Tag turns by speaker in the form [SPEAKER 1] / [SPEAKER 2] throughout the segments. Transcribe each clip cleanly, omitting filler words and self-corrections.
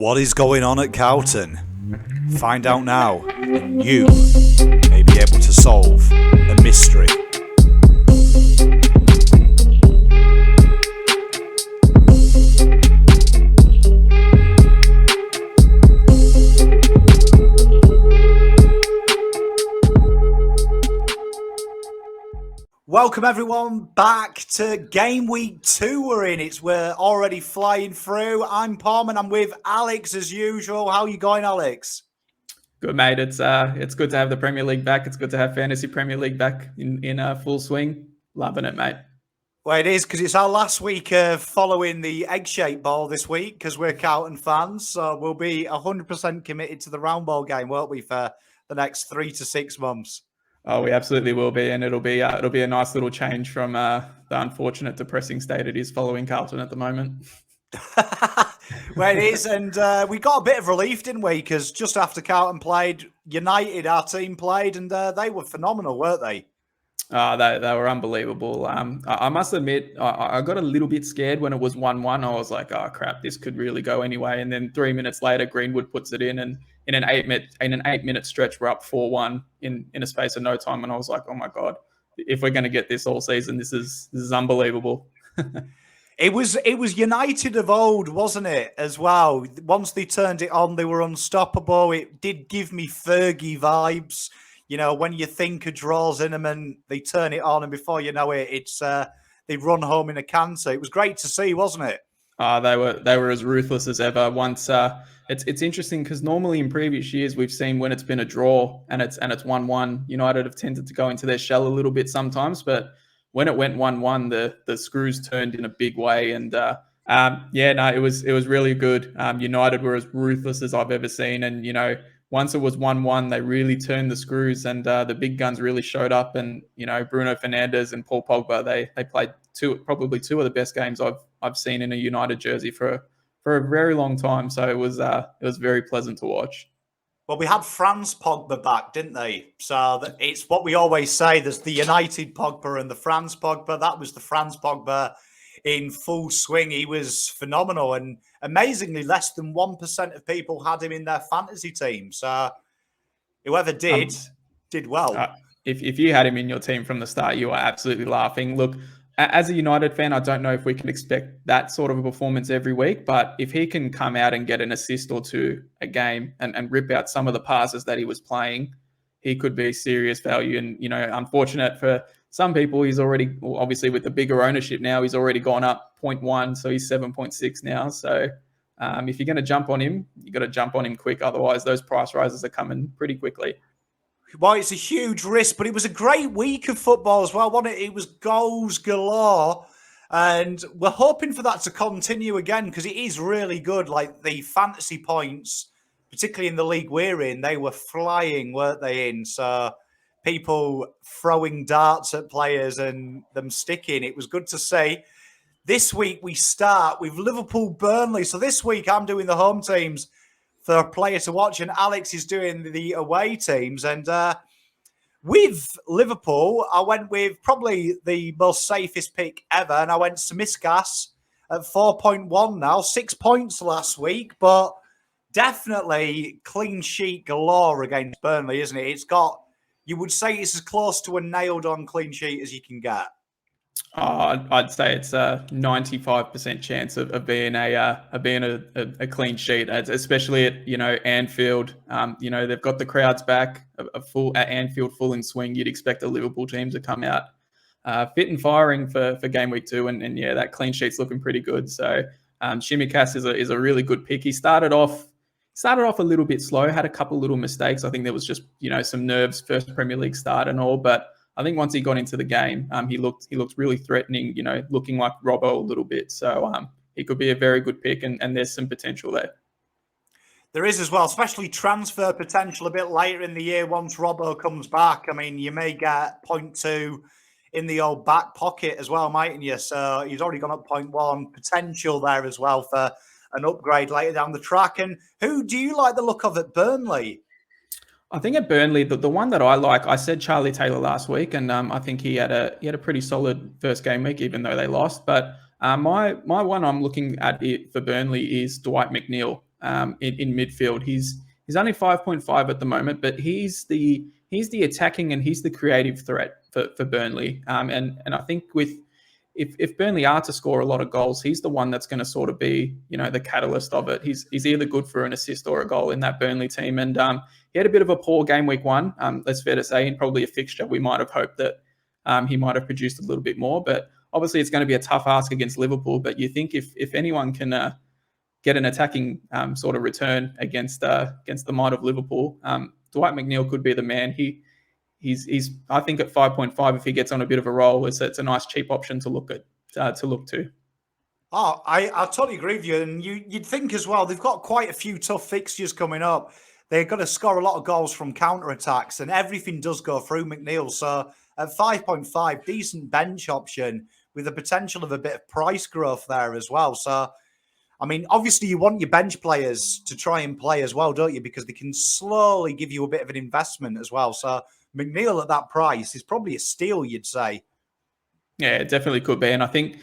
[SPEAKER 1] What is going on at Cowton? Find out now, and you may be able to solve a mystery. Welcome everyone back to Game Week 2 we're already flying through. I'm Palm and I'm with Alex as usual. How are you going, Alex?
[SPEAKER 2] Good, mate. It's good to have the Premier League back. It's good to have Fantasy Premier League back in full swing. Loving it, mate.
[SPEAKER 1] Well, it is because it's our last week of following the egg-shaped ball this week because we're Cowton fans. So we'll be 100% committed to the round ball game, won't we, for the next 3 to 6 months?
[SPEAKER 2] Oh, we absolutely will be, and it'll be a nice little change from the unfortunate, depressing state it is following Carlton at the moment.
[SPEAKER 1] Well, it is, and we got a bit of relief, didn't we? Because just after Carlton played, United, our team played, and they were phenomenal, weren't they?
[SPEAKER 2] They were unbelievable. I must admit, I got a little bit scared when it was 1-1. I was like, oh crap, this could really go anyway. And then 3 minutes later, Greenwood puts it in, and in an 8-minute stretch, we're up 4-1 in a space of no time. And I was like, oh my god, if we're going to get this all season, this is unbelievable.
[SPEAKER 1] It was United of old, wasn't it, as well? Once they turned it on, they were unstoppable. It did give me Fergie vibes. You know, when you think a draw's in them and they turn it on, and before you know it, it's they run home in a canter. It was great to see, wasn't it?
[SPEAKER 2] They were as ruthless as ever. Once it's interesting because normally in previous years we've seen when it's been a draw and it's 1-1, United have tended to go into their shell a little bit sometimes, but when it went 1-1, the screws turned in a big way, and it was really good. United were as ruthless as I've ever seen, and once it was 1-1, they really turned the screws, and the big guns really showed up. And Bruno Fernandes and Paul Pogba, they played probably two of the best games I've seen in a United jersey for a very long time. So it was very pleasant to watch.
[SPEAKER 1] Well, we had Franz Pogba back, didn't they? So it's what we always say. There's the United Pogba and the Franz Pogba. That was the Franz Pogba in full swing. He was phenomenal, and amazingly, less than 1% of people had him in their fantasy team. So whoever did well.
[SPEAKER 2] If you had him in your team from the start, you are absolutely laughing. Look, as a United fan, I don't know if we can expect that sort of a performance every week, but if he can come out and get an assist or two a game and rip out some of the passes that he was playing, he could be serious value. And, unfortunate for some people, he's already, obviously with the bigger ownership now, he's already gone up 0.1, so he's 7.6 now. So if you're going to jump on him, you got to jump on him quick. Otherwise, those price rises are coming pretty quickly.
[SPEAKER 1] Well, it's a huge risk, but it was a great week of football as well, wasn't it? It was goals galore, and we're hoping for that to continue again because it is really good. Like the fantasy points, particularly in the league we're in, they were flying, weren't they? In so people throwing darts at players and them sticking. It was good to see. This week we start with Liverpool Burnley. So this week I'm doing the home teams for a player to watch, and Alex is doing the away teams. And with Liverpool, I went with probably the most safest pick ever, and I went Tsimikas at 4.1 now, 6 points last week, but definitely clean sheet galore against Burnley, isn't it? You would say it's as close to a nailed-on clean sheet as you can get.
[SPEAKER 2] I'd say it's a 95% chance of being a clean sheet, especially at Anfield. They've got the crowds back, at Anfield, full in swing. You'd expect the Liverpool team to come out fit and firing for game week 2, and that clean sheet's looking pretty good. So Tsimikas is a really good pick. He started off a little bit slow, had a couple little mistakes. I think there was just some nerves, first Premier League start and all, but I think once he got into the game, he looked really threatening, looking like Robbo a little bit. So he could be a very good pick, and there's some potential there.
[SPEAKER 1] There is as well, especially transfer potential a bit later in the year once Robbo comes back. I mean, you may get 0.2 in the old back pocket as well, mightn't you? So he's already gone up 0.1, potential there as well for an upgrade later down the track. And who do you like the look of at Burnley?
[SPEAKER 2] I think at Burnley, the one that I like, I said Charlie Taylor last week, and I think he had a pretty solid first game week, even though they lost. But my one I'm looking at it for Burnley is Dwight McNeil. in midfield. He's only 5.5 at the moment, but he's the attacking and he's the creative threat for Burnley. And I think with if Burnley are to score a lot of goals, he's the one that's going to sort of be, the catalyst of it. He's either good for an assist or a goal in that Burnley team. And he had a bit of a poor game week one. That's fair to say, and probably a fixture we might have hoped that he might have produced a little bit more. But obviously, it's going to be a tough ask against Liverpool. But you think if anyone can get an attacking sort of return against the might of Liverpool, Dwight McNeil could be the man. He's I think at 5.5, if he gets on a bit of a roll, it's a nice cheap option to look to.
[SPEAKER 1] Oh, I totally agree with you. And you'd think as well, they've got quite a few tough fixtures coming up. They're going to score a lot of goals from counter-attacks, and everything does go through McNeil. So at 5.5, decent bench option with the potential of a bit of price growth there as well. So, I mean, obviously you want your bench players to try and play as well, don't you? Because they can slowly give you a bit of an investment as well. So McNeil at that price is probably a steal, you'd say.
[SPEAKER 2] Yeah, it definitely could be. And I think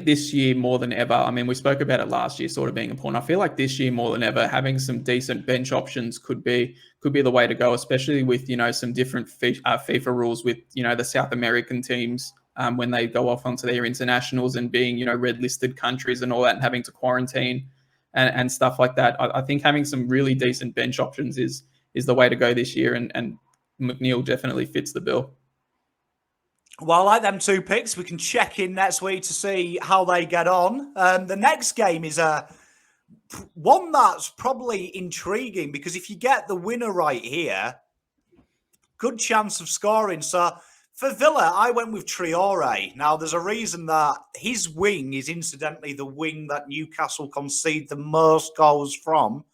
[SPEAKER 2] this year more than ever, I mean, we spoke about it last year sort of being important. I feel like this year more than ever, having some decent bench options could be the way to go, especially with, some different FIFA rules with, the South American teams when they go off onto their internationals and being, red listed countries and all that and having to quarantine and stuff like that. I think having some really decent bench options is the way to go this year. And McNeil definitely fits the bill.
[SPEAKER 1] Well, I like them two picks. We can check in next week to see how they get on. The next game is one that's probably intriguing because if you get the winner right here, good chance of scoring. So for Villa, I went with Traore. Now, there's a reason that his wing is incidentally the wing that Newcastle concede the most goals from.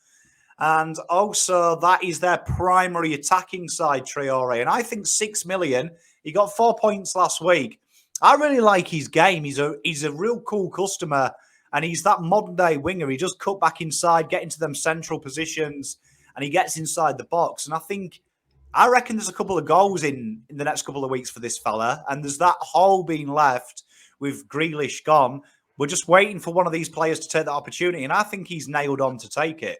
[SPEAKER 1] And also, that is their primary attacking side, Traore. And I think 6 million, he got 4 points last week. I really like his game. He's a real cool customer. And he's that modern day winger. He just cut back inside, get into them central positions, and he gets inside the box. And I reckon there's a couple of goals in the next couple of weeks for this fella. And there's that hole being left with Grealish gone. We're just waiting for one of these players to take that opportunity. And I think he's nailed on to take it.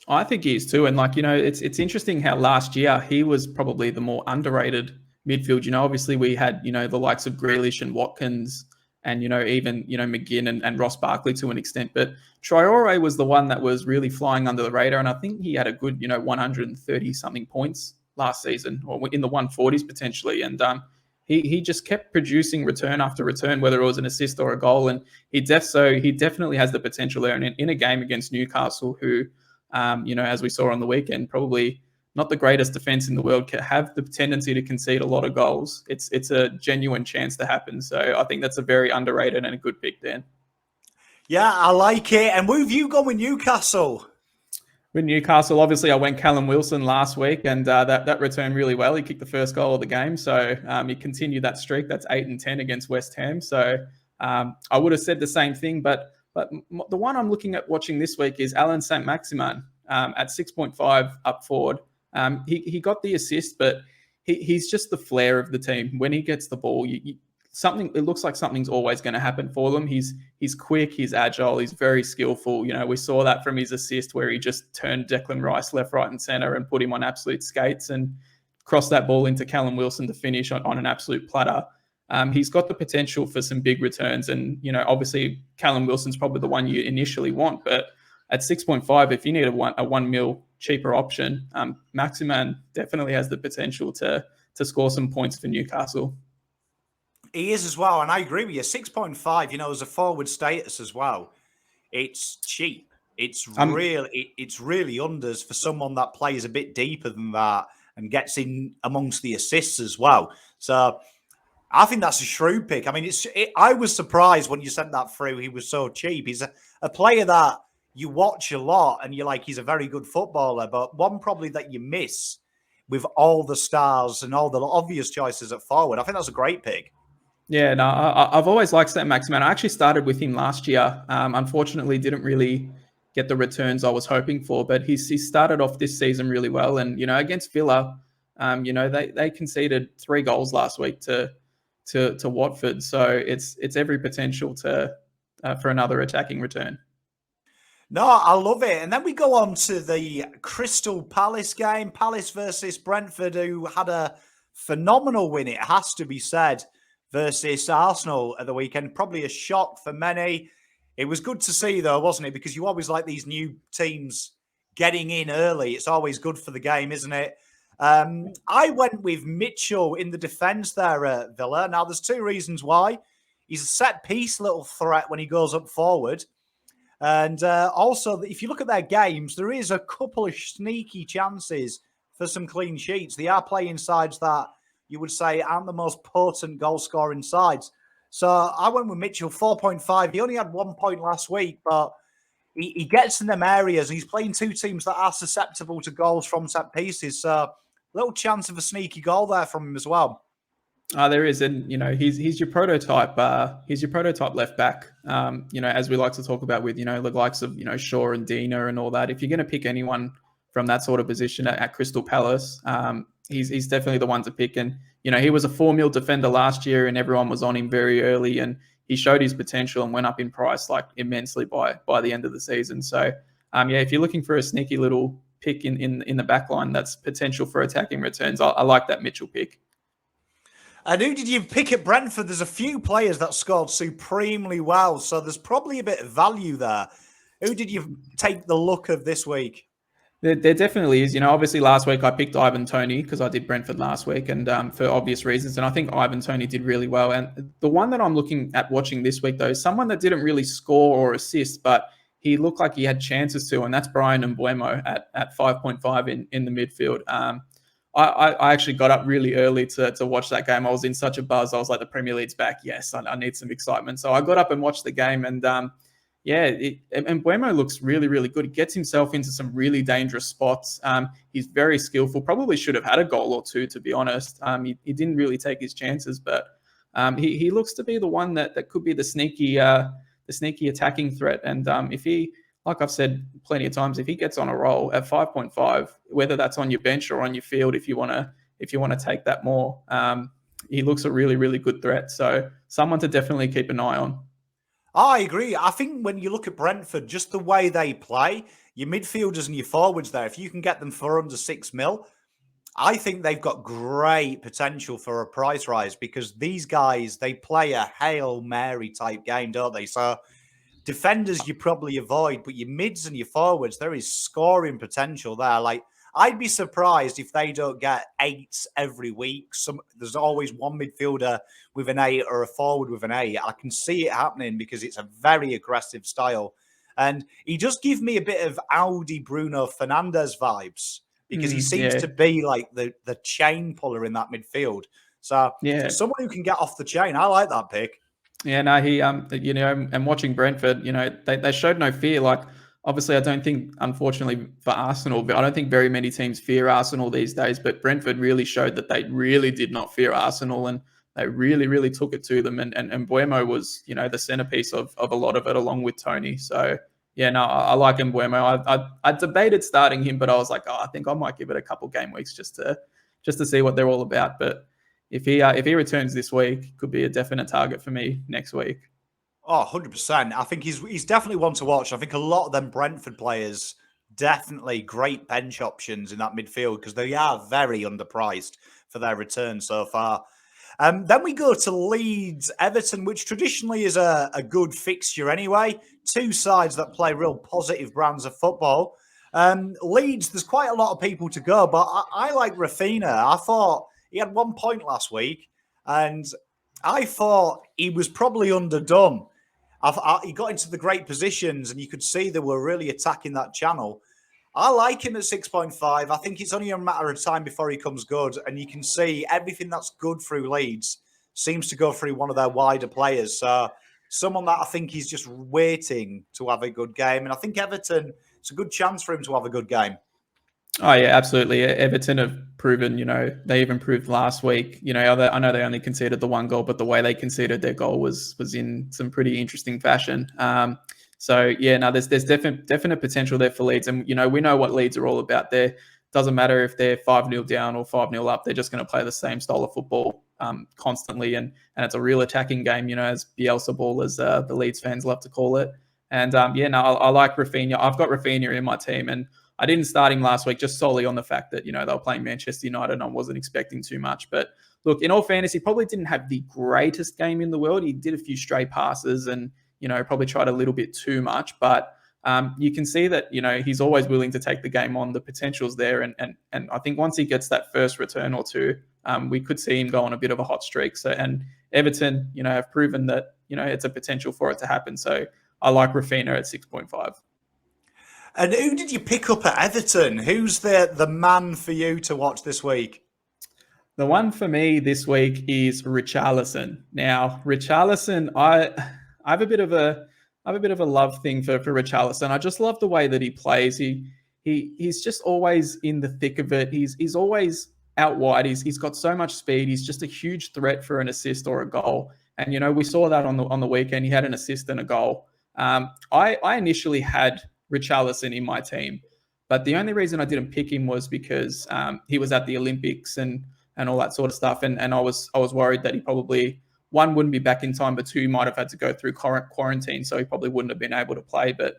[SPEAKER 2] I think he is too. And it's interesting how last year he was probably the more underrated midfield. Obviously we had, the likes of Grealish and Watkins and, even, McGinn and Ross Barkley to an extent. But Traore was the one that was really flying under the radar. And I think he had a good, 130 something points last season or in the 140s potentially. And he just kept producing return after return, whether it was an assist or a goal. And he definitely has the potential there. And in a game against Newcastle, who, as we saw on the weekend, probably not the greatest defense in the world, can have the tendency to concede a lot of goals. It's a genuine chance to happen. So I think that's a very underrated and a good pick, Dan.
[SPEAKER 1] Yeah, I like it. And where have you gone with Newcastle?
[SPEAKER 2] With Newcastle, obviously, I went Callum Wilson last week, and that returned really well. He kicked the first goal of the game, so he continued that streak. That's 8-10 against West Ham. So I would have said the same thing, but the one I'm looking at watching this week is Alan Saint-Maximin at 6.5 up forward. He got the assist, but he's just the flair of the team. When he gets the ball, it looks like something's always going to happen for them. He's quick, he's agile, he's very skillful. We saw that from his assist where he just turned Declan Rice left, right, and centre and put him on absolute skates and crossed that ball into Callum Wilson to finish on an absolute platter. He's got the potential for some big returns, and obviously Callum Wilson's probably the one you initially want, but at 6.5, if you need a 1 mil cheaper option, Maximan definitely has the potential to score some points for Newcastle.
[SPEAKER 1] He is as well, and I agree with you. 6.5, as a forward status as well, it's cheap. It's really unders for someone that plays a bit deeper than that and gets in amongst the assists as well. So I think that's a shrewd pick. I mean, I was surprised when you sent that through. He was so cheap. He's a player that you watch a lot and you're like, he's a very good footballer, but one probably that you miss with all the stars and all the obvious choices at forward. I think that's a great pick.
[SPEAKER 2] Yeah, no, I've always liked Saint-Maximin. I actually started with him last year. Unfortunately, didn't really get the returns I was hoping for, but he started off this season really well. And, against Villa, they conceded 3 goals last week to Watford. So it's every potential for another attacking return.
[SPEAKER 1] No, I love it. And then we go on to the Crystal Palace game, Palace versus Brentford, who had a phenomenal win, it has to be said, versus Arsenal at the weekend. Probably a shock for many. It was good to see, though, wasn't it? Because you always like these new teams getting in early. It's always good for the game, isn't it? I went with Mitchell in the defence there at Villa. Now, there's two reasons why. He's a set piece little threat when he goes up forward. And also, if you look at their games, there is a couple of sneaky chances for some clean sheets. They are playing sides that you would say aren't the most potent goal scoring sides. So I went with Mitchell 4.5. He only had 1 point last week, but he gets in them areas. He's playing two teams that are susceptible to goals from set pieces. So little chance of a sneaky goal there from him as well.
[SPEAKER 2] There is, and he's your prototype. He's your prototype left back. As we like to talk about with the likes of Shaw and Dina and all that. If you're going to pick anyone from that sort of position at Crystal Palace, he's definitely the one to pick. And he was a 4 mil defender last year, and everyone was on him very early, and he showed his potential and went up in price like immensely by the end of the season. So if you're looking for a sneaky little pick in the back line, that's potential for attacking returns. I like that Mitchell pick.
[SPEAKER 1] And who did you pick at Brentford? There's a few players that scored supremely well, so there's probably a bit of value there. Who did you take the look of this week?
[SPEAKER 2] There definitely is. Obviously last week I picked Ivan Toney because I did Brentford last week, and for obvious reasons. And I think Ivan Toney did really well. And the one that I'm looking at watching this week, though, is someone that didn't really score or assist, but he looked like he had chances to, and that's Brian Mbeumo at 5.5 in the midfield. I actually got up really early to watch that game. I was in such a buzz. I was like, the Premier League's back. Yes, I need some excitement. So I got up and watched the game, and and Mbeumo looks really, really good. He gets himself into some really dangerous spots. He's very skillful. Probably should have had a goal or two, to be honest. He didn't really take his chances, but he looks to be the one that could be the sneaky attacking threat. And if he, like I've said plenty of times, if he gets on a roll at 5.5, whether that's on your bench or on your field, if you want to take that more, he looks a really, really good threat. So someone to definitely keep an eye on.
[SPEAKER 1] I agree. I think when you look at Brentford, just the way they play, your midfielders and your forwards there, if you can get them for under 6 mil, I think they've got great potential for a price rise because these guys, they play a Hail Mary type game, don't they? So defenders you probably avoid, but your mids and your forwards, there is scoring potential there. Like, I'd be surprised if they don't get eights every week. There's always one midfielder with an 8 or a forward with an 8. I can see it happening because it's a very aggressive style. And he does give me a bit of Audi Bruno Fernandes vibes because he seems to be like the chain puller in that midfield. So someone who can get off the chain, I like that pick.
[SPEAKER 2] Yeah, no, and watching Brentford, they showed no fear. Like, obviously, I don't think, unfortunately for Arsenal, I don't think very many teams fear Arsenal these days, but Brentford really showed that they really did not fear Arsenal, and they really, really took it to them. And Mbeumo was, the centerpiece of a lot of it, along with Toney. So, yeah, no, I like Mbeumo. I debated starting him, but I was like, I think I might give it a couple game weeks just to see what they're all about. But if he returns this week, could be a definite target for me next week.
[SPEAKER 1] Oh, 100%. I think he's definitely one to watch. I think a lot of them Brentford players, definitely great bench options in that midfield because they are very underpriced for their return so far. Then we go to Leeds Everton, which traditionally is a good fixture anyway. Two sides that play real positive brands of football. Leeds, there's quite a lot of people to go, but I like Rafinha. I thought he had 1 point last week, and I thought he was probably underdone. He got into the great positions, and you could see they were really attacking that channel. I like him at 6.5. I think it's only a matter of time before he comes good, and you can see everything that's good through Leeds seems to go through one of their wider players. So someone that I think is just waiting to have a good game, and I think Everton, it's a good chance for him to have a good game.
[SPEAKER 2] Oh yeah, absolutely. Everton have proven, they even proved last week. I know they only conceded the 1 goal, but the way they conceded their goal was in some pretty interesting fashion. So yeah, no, there's definite potential there for Leeds, and we know what Leeds are all about. There doesn't matter if they're 5-0 down or 5-0 up; they're just going to play the same style of football constantly, and it's a real attacking game. As Bielsa ball, as the Leeds fans love to call it. And yeah, no, I like Rafinha. I've got Rafinha in my team, and I didn't start him last week just solely on the fact that, you know, they were playing Manchester United and I wasn't expecting too much. But look, in all fairness, he probably didn't have the greatest game in the world. He did a few stray passes and, you know, probably tried a little bit too much. But you can see that, you know, he's always willing to take the game on. The potential's there. And I think once he gets that first return or two, we could see him go on a bit of a hot streak. So, and Everton, you know, have proven that, you know, it's a potential for it to happen. So I like Rafinha at 6.5.
[SPEAKER 1] And who did you pick up at Everton? Who's the man for you to watch this week?
[SPEAKER 2] The one for me this week is Richarlison. Now, Richarlison, I have a bit of a love thing for Richarlison. I just love the way that he plays. He's just always in the thick of it. He's always out wide. He's got so much speed. He's just a huge threat for an assist or a goal. And you know, we saw that on the weekend. He had an assist and a goal. I initially had Richarlison in my team, but the only reason I didn't pick him was because he was at the Olympics and all that sort of stuff. And I was worried that he probably, one, wouldn't be back in time, but two, he might have had to go through quarantine, so he probably wouldn't have been able to play. But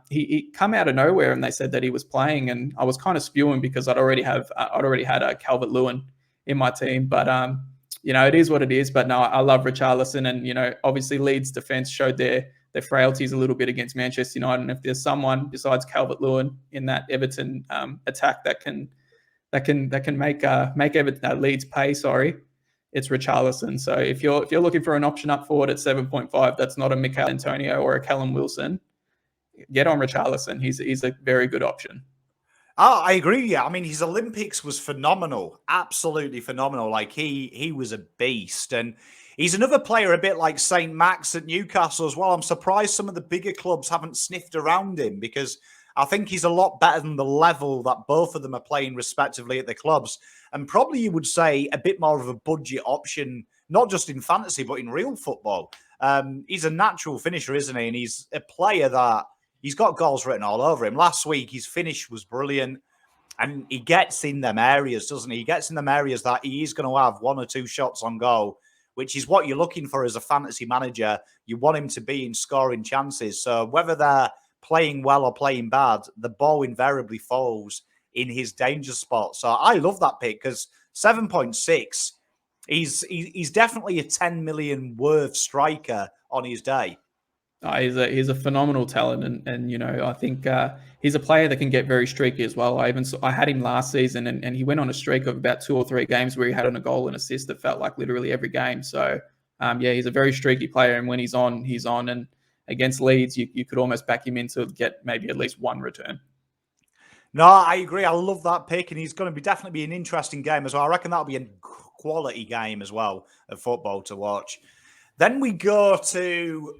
[SPEAKER 2] he come out of nowhere, and they said that he was playing, and I was kind of spewing because I'd already had a Calvert-Lewin in my team. But you know, it is what it is. But no, I love Richarlison, and you know, obviously Leeds' defense showed their frailties a little bit against Manchester United. And if there's someone besides Calvert-Lewin in that Everton attack that can make Leeds pay. Sorry, it's Richarlison. So if you're looking for an option up forward at 7.5, that's not a Mikel Antonio or a Callum Wilson. Get on Richarlison. He's a very good option.
[SPEAKER 1] Oh, I agree. Yeah, I mean, his Olympics was phenomenal, absolutely phenomenal. Like he was a beast, and he's another player a bit like Saint Max at Newcastle as well. I'm surprised some of the bigger clubs haven't sniffed around him because I think he's a lot better than the level that both of them are playing respectively at the clubs, and probably you would say a bit more of a budget option, not just in fantasy but in real football. He's a natural finisher, isn't he? And he's a player that. He's got goals written all over him. Last week, his finish was brilliant. And he gets in them areas, doesn't he? He gets in them areas that he is going to have one or two shots on goal, which is what you're looking for as a fantasy manager. You want him to be in scoring chances. So whether they're playing well or playing bad, the ball invariably falls in his danger spot. So I love that pick because 7.6, he's definitely a 10 million worth striker on his day.
[SPEAKER 2] He's a phenomenal talent, and you know, I think he's a player that can get very streaky as well. I had him last season, and he went on a streak of about 2 or 3 games where he had a goal and assist that felt like literally every game. So yeah, he's a very streaky player, and when he's on, he's on. And against Leeds, you could almost back him in to get maybe at least one return.
[SPEAKER 1] No, I agree. I love that pick, and he's going to definitely be an interesting game as well. I reckon that'll be a quality game as well of football to watch. Then we go to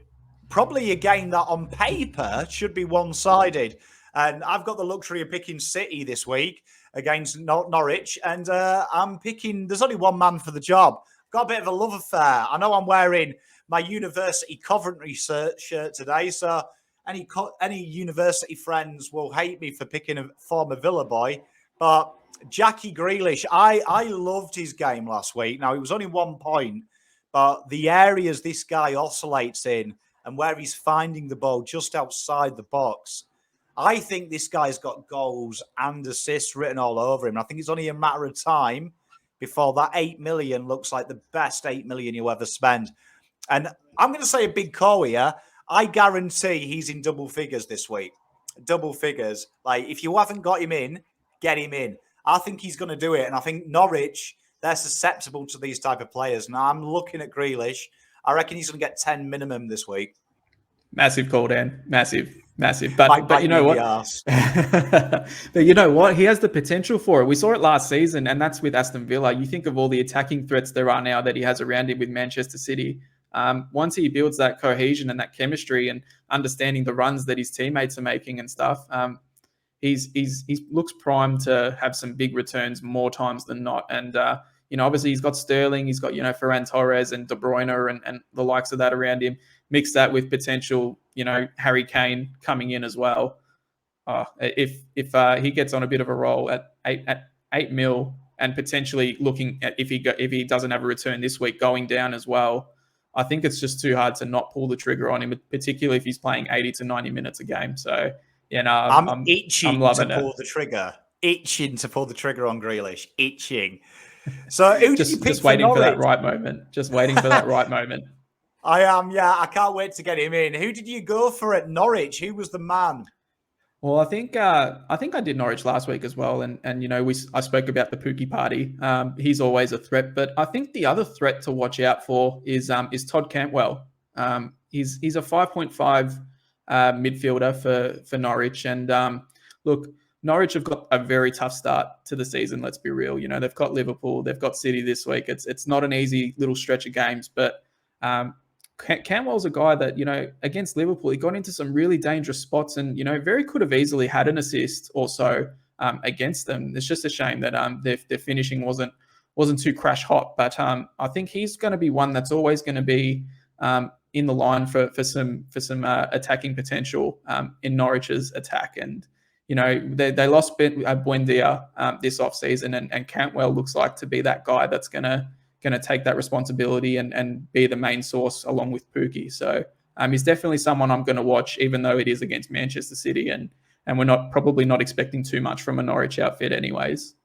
[SPEAKER 1] probably a game that on paper should be one-sided. And I've got the luxury of picking City this week against Norwich. And I'm picking, there's only one man for the job. I've got a bit of a love affair. I know I'm wearing my University Coventry shirt today. So any university friends will hate me for picking a former Villa boy. But Jackie Grealish, I loved his game last week. Now, it was only 1 point. But the areas this guy oscillates in and where he's finding the ball just outside the box, I think this guy's got goals and assists written all over him. I think it's only a matter of time before that 8 million looks like the best 8 million you ever spend. And I'm going to say a big call here. I guarantee he's in double figures this week. Double figures. Like, if you haven't got him in, get him in. I think he's going to do it. And I think Norwich, they're susceptible to these type of players. Now, I'm looking at Grealish. I reckon he's going to get 10 minimum this week.
[SPEAKER 2] Massive call, Dan. Massive. But you know what? But you know what? He has the potential for it. We saw it last season, and that's with Aston Villa. You think of all the attacking threats there are now that he has around him with Manchester City. Once he builds that cohesion and that chemistry and understanding the runs that his teammates are making and stuff, he looks primed to have some big returns more times than not. And you know, obviously he's got Sterling, he's got, you know, Ferran Torres and De Bruyne and the likes of that around him. Mix that with potential, you know, Harry Kane coming in as well. If he gets on a bit of a roll at 8 mil and potentially looking at if he doesn't have a return this week, going down as well, I think it's just too hard to not pull the trigger on him, particularly if he's playing 80 to 90 minutes a game. So yeah, no,
[SPEAKER 1] I'm
[SPEAKER 2] I'm
[SPEAKER 1] itching to
[SPEAKER 2] loving it.
[SPEAKER 1] pull the trigger. Itching to pull the trigger on Grealish. Itching. So who did you pick
[SPEAKER 2] Just
[SPEAKER 1] for
[SPEAKER 2] waiting for that
[SPEAKER 1] Norwich?
[SPEAKER 2] right moment. Just waiting for that right moment.
[SPEAKER 1] I am, yeah. I can't wait to get him in. Who did you go for at Norwich? Who was the man?
[SPEAKER 2] Well, I think I did Norwich last week as well, and you know I spoke about the Pookie party. He's always a threat, but I think the other threat to watch out for is Todd Cantwell. He's a 5.5 midfielder for Norwich, and look, Norwich have got a very tough start to the season. Let's be real. You know they've got Liverpool, they've got City this week. It's not an easy little stretch of games, but um, Cantwell's a guy that, you know, against Liverpool, he got into some really dangerous spots and, you know, very could have easily had an assist or so against them. It's just a shame that their finishing wasn't too crash hot. But I think he's going to be one that's always going to be in the line for some attacking potential in Norwich's attack. And, you know, they lost Buendia this offseason, and Cantwell looks like to be that guy that's going to take that responsibility and be the main source along with Pookie. So he's definitely someone I'm going to watch, even though it is against Manchester City, and we're probably not expecting too much from a Norwich outfit anyways.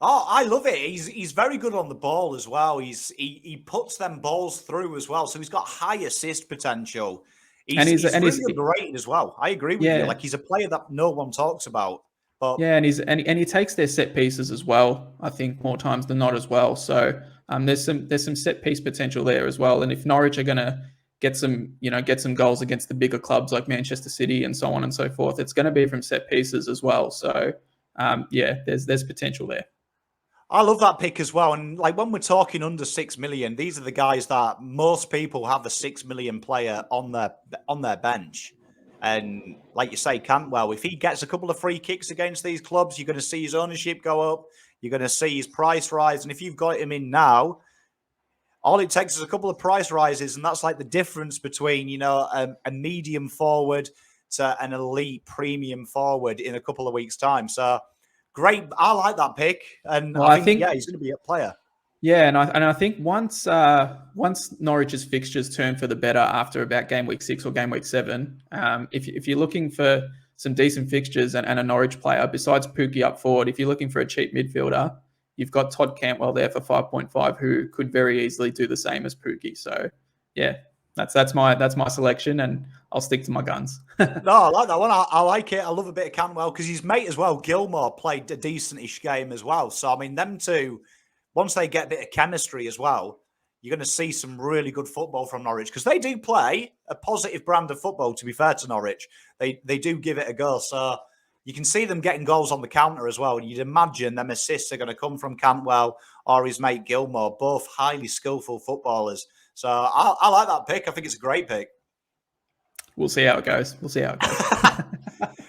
[SPEAKER 1] Oh, I love it. He's very good on the ball as well. He puts them balls through as well. So he's got high assist potential. He's really underrated as well. I agree with you. Like, he's a player that no one talks about. But
[SPEAKER 2] yeah, and he takes their set pieces as well. I think more times than not as well. So there's some set piece potential there as well. And if Norwich are going to get some goals against the bigger clubs like Manchester City and so on and so forth, it's going to be from set pieces as well. So yeah, there's potential there.
[SPEAKER 1] I love that pick as well. And like when we're talking under 6 million, these are the guys that most people have a 6 million player on their bench. And like you say, Cantwell, if he gets a couple of free kicks against these clubs, you're going to see his ownership go up. You're going to see his price rise. And if you've got him in now, all it takes is a couple of price rises. And that's like the difference between, you know, a medium forward to an elite premium forward in a couple of weeks' time. So great. I like that pick. And
[SPEAKER 2] Well,
[SPEAKER 1] I think, yeah, he's going to be a player.
[SPEAKER 2] Yeah, and I think once Norwich's fixtures turn for the better after about game week 6 or game week 7, if you're looking for some decent fixtures and a Norwich player besides Pookie up forward, if you're looking for a cheap midfielder, you've got Todd Cantwell there for 5.5, who could very easily do the same as Pookie. So yeah, that's my selection, and I'll stick to my guns.
[SPEAKER 1] No, I like that one. I like it. I love a bit of Cantwell because his mate as well, Gilmore, played a decentish game as well. So I mean, them two, once they get a bit of chemistry as well, you're going to see some really good football from Norwich because they do play a positive brand of football. To be fair to Norwich, they do give it a go. So you can see them getting goals on the counter as well. And you'd imagine them assists are going to come from Cantwell or his mate Gilmore, both highly skillful footballers. So I like that pick. I think it's a great pick.
[SPEAKER 2] We'll see how it goes.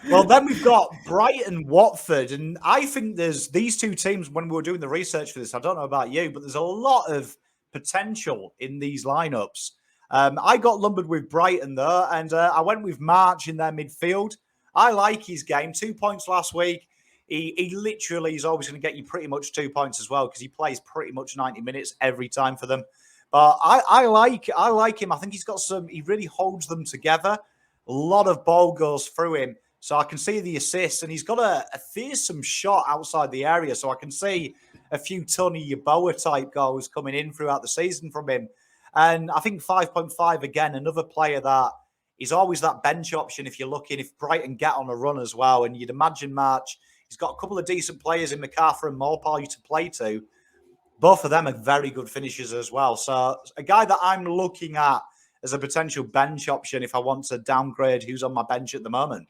[SPEAKER 1] Well, then we've got Brighton, Watford, and I think there's these two teams. When we were doing the research for this, I don't know about you, but there's a lot of potential in these lineups. I got lumbered with Brighton though, and I went with March in their midfield. I like his game. 2 points last week. He literally is always going to get you pretty much 2 points as well because he plays pretty much 90 minutes every time for them. But I like him. I think he's got some. He really holds them together. A lot of ball goes through him. So I can see the assists, and he's got a fearsome shot outside the area. So I can see a few Tony Yeboah type goals coming in throughout the season from him. And I think 5.5, again, another player that is always that bench option if you're looking, if Brighton get on a run as well. And you'd imagine March, he's got a couple of decent players in McArthur and Morpah to play to. Both of them are very good finishers as well. So a guy that I'm looking at as a potential bench option if I want to downgrade who's on my bench at the moment.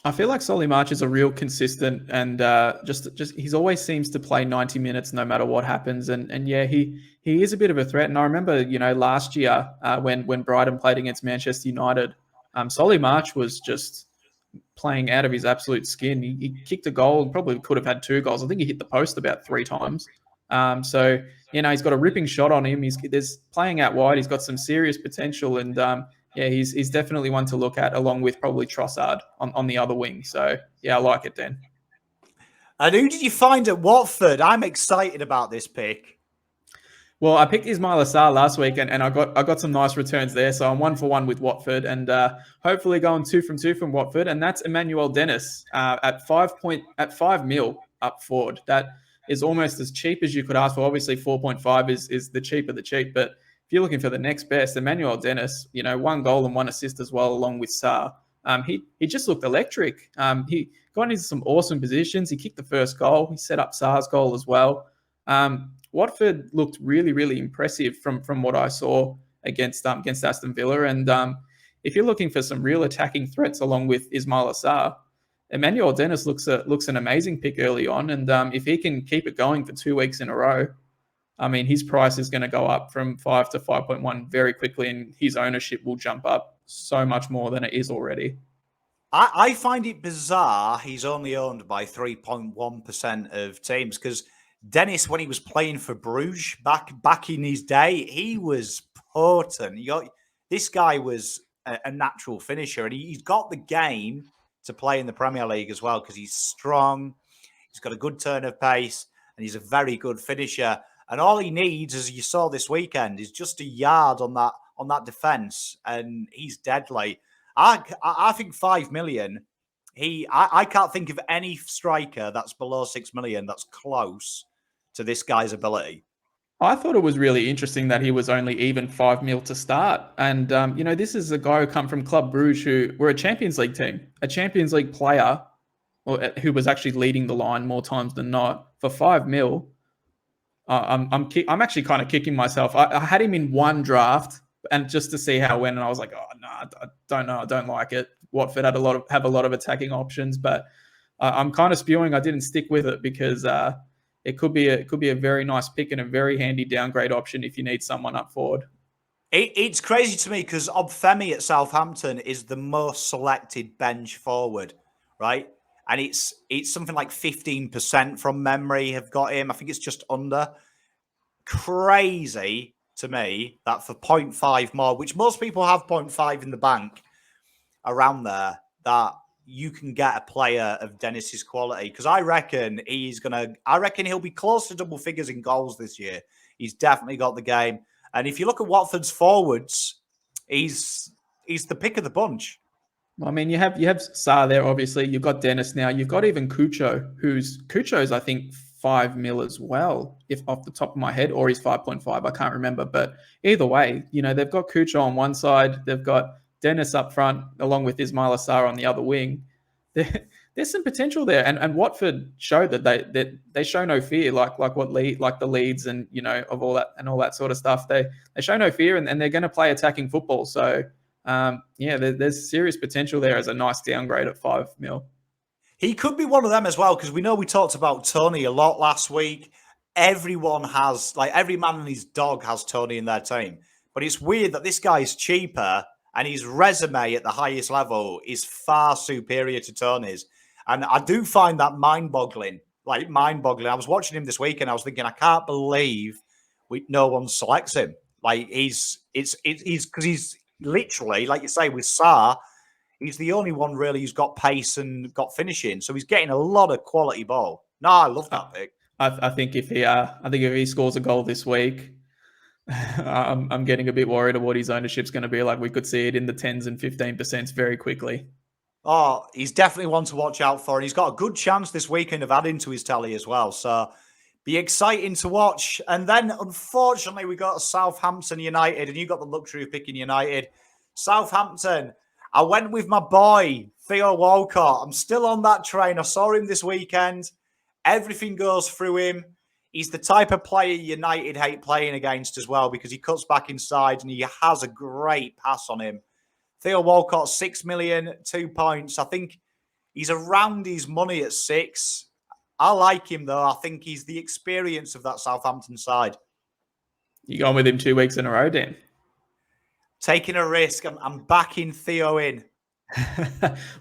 [SPEAKER 2] I feel like Solly March is a real consistent and just he's always seems to play 90 minutes no matter what happens. And yeah, he is a bit of a threat. And I remember, you know, last year when Brighton played against Manchester United, Solly March was just playing out of his absolute skin. He kicked a goal and probably could have had 2 goals. I think he hit the post about 3 times. So, you know, he's got a ripping shot on him. There's playing out wide. He's got some serious potential. And yeah, he's definitely one to look at, along with probably Trossard on the other wing. So, yeah, I like it, Dan.
[SPEAKER 1] And who did you find at Watford? I'm excited about this pick.
[SPEAKER 2] Well, I picked Ismail Assar last week, and I got some nice returns there. So I'm 1 for 1 with Watford, and hopefully going 2 from 2 from Watford. And that's Emmanuel Dennis at 5 mil up forward. That is almost as cheap as you could ask for. Obviously, 4.5 is the cheap of the cheap, but if you're looking for the next best, Emmanuel Dennis, 1 goal and 1 assist as well, along with Sarr. He just looked electric. He got into some awesome positions. He kicked the first goal. He set up Sarr's goal as well. Watford looked really, really impressive from what I saw against Aston Villa. And if you're looking for some real attacking threats along with Ismail Assar, Emmanuel Dennis looks an amazing pick early on. And if he can keep it going for 2 weeks in a row, I mean, his price is going to go up from 5 to 5.1 very quickly, and his ownership will jump up so much more than it is already.
[SPEAKER 1] I find it bizarre he's only owned by 3.1% of teams because Dennis, when he was playing for Bruges back in his day, he was potent. This guy was a natural finisher, and he's got the game to play in the Premier League as well because he's strong, he's got a good turn of pace, and he's a very good finisher. And all he needs, as you saw this weekend, is just a yard on that defense, and he's deadly. I think 5 million. I can't think of any striker that's below 6 million that's close to this guy's ability.
[SPEAKER 2] I thought it was really interesting that he was only even 5 mil to start. And, this is a guy who come from Club Bruges, who were a Champions League team, a Champions League player who was actually leading the line more times than not for 5 mil. I'm actually kind of kicking myself. I had him in one draft, and just to see how it went, and I was like, oh no, I don't know, I don't like it. Watford have a lot of attacking options, but I'm kind of spewing. I didn't stick with it because it could be a very nice pick and a very handy downgrade option if you need someone up forward.
[SPEAKER 1] It's crazy to me because Obfemi at Southampton is the most selected bench forward, right? And it's something like 15% from memory have got him. I think it's just under. Crazy to me that for 0.5 more, which most people have 0.5 in the bank around there, that you can get a player of Dennis's quality. Because I reckon he'll be close to double figures in goals this year. He's definitely got the game. And if you look at Watford's forwards, he's the pick of the bunch.
[SPEAKER 2] I mean, you have Sarr there, obviously. You've got Dennis now. You've got even Cucho's, I think, 5 mil as well, if off the top of my head, or he's 5.5. I can't remember. But either way, they've got Cucho on one side. They've got Dennis up front, along with Ismail Assar on the other wing. There's some potential there. And Watford showed that they show no fear, like the Leeds and, of all that sort of stuff. They show no fear, and they're going to play attacking football. So, there's serious potential there as a nice downgrade at 5 mil.
[SPEAKER 1] He could be one of them as well, because we know we talked about Tony a lot last week. Everyone has, every man and his dog has Tony in their team. But it's weird that this guy is cheaper and his resume at the highest level is far superior to Tony's. And I do find that mind-boggling. I was watching him this week and I was thinking, I can't believe no one selects him. He's literally, like you say, with Sarr, he's the only one really who's got pace and got finishing. So he's getting a lot of quality ball. No, I love that pick.
[SPEAKER 2] I think if he scores a goal this week, I'm getting a bit worried of what his ownership's going to be like. We could see it in the 10s and 15% very quickly.
[SPEAKER 1] Oh, he's definitely one to watch out for. And he's got a good chance this weekend of adding to his tally as well. So be exciting to watch. And then, unfortunately, we got Southampton United, and you got the luxury of picking United. Southampton, I went with my boy, Theo Walcott. I'm still on that train. I saw him this weekend. Everything goes through him. He's the type of player United hate playing against as well, because he cuts back inside and he has a great pass on him. Theo Walcott, 6 million, 2 points. I think he's around his money at 6. I like him, though. I think he's the experience of that Southampton side.
[SPEAKER 2] You going with him 2 weeks in a row, Dan?
[SPEAKER 1] Taking a risk. I'm backing Theo in.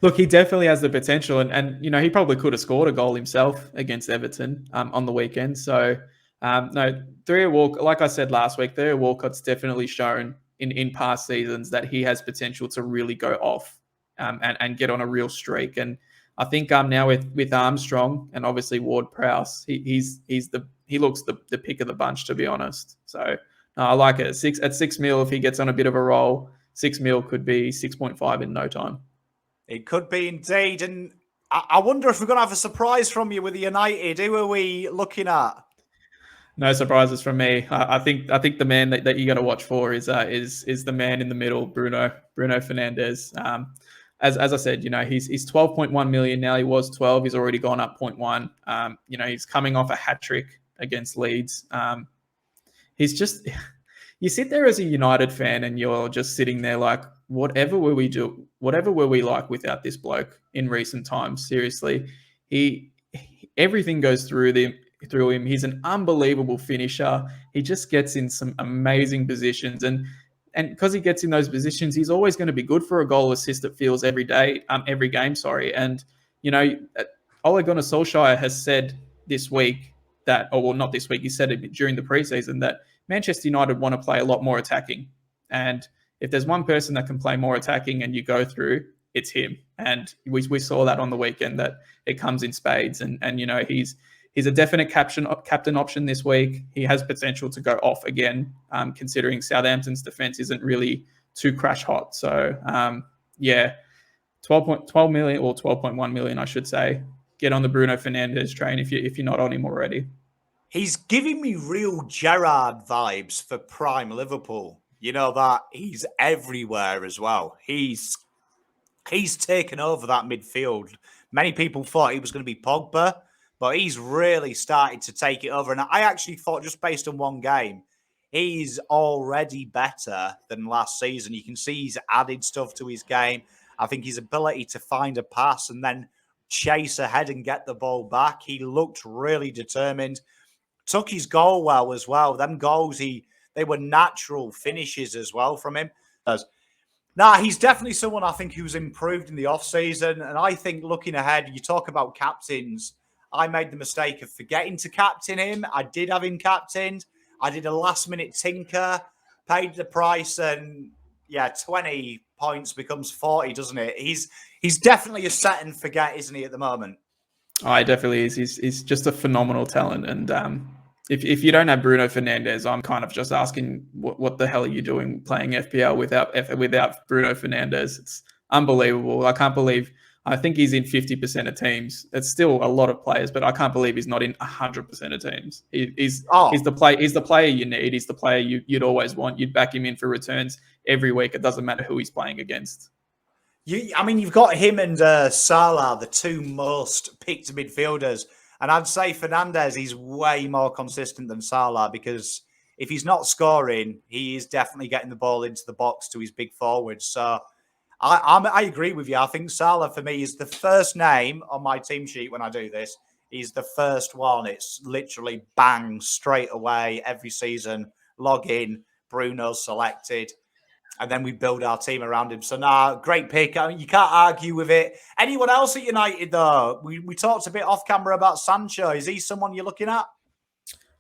[SPEAKER 2] Look, he definitely has the potential, and he probably could have scored a goal himself against Everton on the weekend. So, no, Theo Walcott, like I said last week, Theo Walcott's definitely shown in past seasons that he has potential to really go off and get on a real streak. And I think now with Armstrong and obviously Ward-Prowse, he's the he looks the pick of the bunch, to be honest. So I like it. At 6 mil, if he gets on a bit of a roll, 6 mil could be 6.5 in no time.
[SPEAKER 1] It could be indeed. And I wonder if we're going to have a surprise from you with the United. Who are we looking at?
[SPEAKER 2] No surprises from me. I think the man that you got to watch for is the man in the middle, Bruno Fernandes. As I said, he's 12.1 million now. He was 12. He's already gone up 0.1. He's coming off a hat trick against Leeds. He's just you sit there as a United fan and you're just sitting there like, whatever will we like without this bloke in recent times? Seriously, everything goes through him. He's an unbelievable finisher. He just gets in some amazing positions, and because he gets in those positions, he's always going to be good for a goal assist. It feels every game. Sorry, and Ole Gunnar Solskjaer has said this week not this week. He said it during the preseason that Manchester United want to play a lot more attacking, and if there's one person that can play more attacking and you go through, it's him. And we saw that on the weekend, that it comes in spades, and he's a definite captain option this week. He has potential to go off again, considering Southampton's defense isn't really too crash hot. So, 12 million or 12.1 million, I should say. Get on the Bruno Fernandes train if you're not on him already.
[SPEAKER 1] He's giving me real Gerrard vibes for prime Liverpool. You know that he's everywhere as well. He's taken over that midfield. Many people thought he was going to be Pogba, but he's really started to take it over. And I actually thought, just based on one game, he's already better than last season. You can see he's added stuff to his game. I think his ability to find a pass and then chase ahead and get the ball back, he looked really determined. Took his goal well as well. Them goals, they were natural finishes as well from him. He's definitely someone I think who's improved in the off-season. And I think looking ahead, you talk about captains. I made the mistake of forgetting to captain him. I did have him captained. I did a last-minute tinker, paid the price, and 20 points becomes 40, doesn't it? He's definitely a set and forget, isn't he, at the moment?
[SPEAKER 2] Oh, he definitely is. He's just a phenomenal talent. And if you don't have Bruno Fernandes, I'm kind of just asking, what the hell are you doing playing FPL without Bruno Fernandes? It's unbelievable. I think he's in 50% of teams. It's still a lot of players, but I can't believe he's not in 100% of teams. He's the player you need. He's the player you'd always want. You'd back him in for returns every week. It doesn't matter who he's playing against.
[SPEAKER 1] You've got him and Salah, the two most picked midfielders. And I'd say Fernandes, he's way more consistent than Salah, because if he's not scoring, he is definitely getting the ball into the box to his big forwards. So I agree with you. I think Salah, for me, is the first name on my team sheet when I do this. He's the first one. It's literally bang, straight away, every season. Log in, Bruno's selected. And then we build our team around him. So, great pick. I mean, you can't argue with it. Anyone else at United, though? We talked a bit off camera about Sancho. Is he someone you're looking at?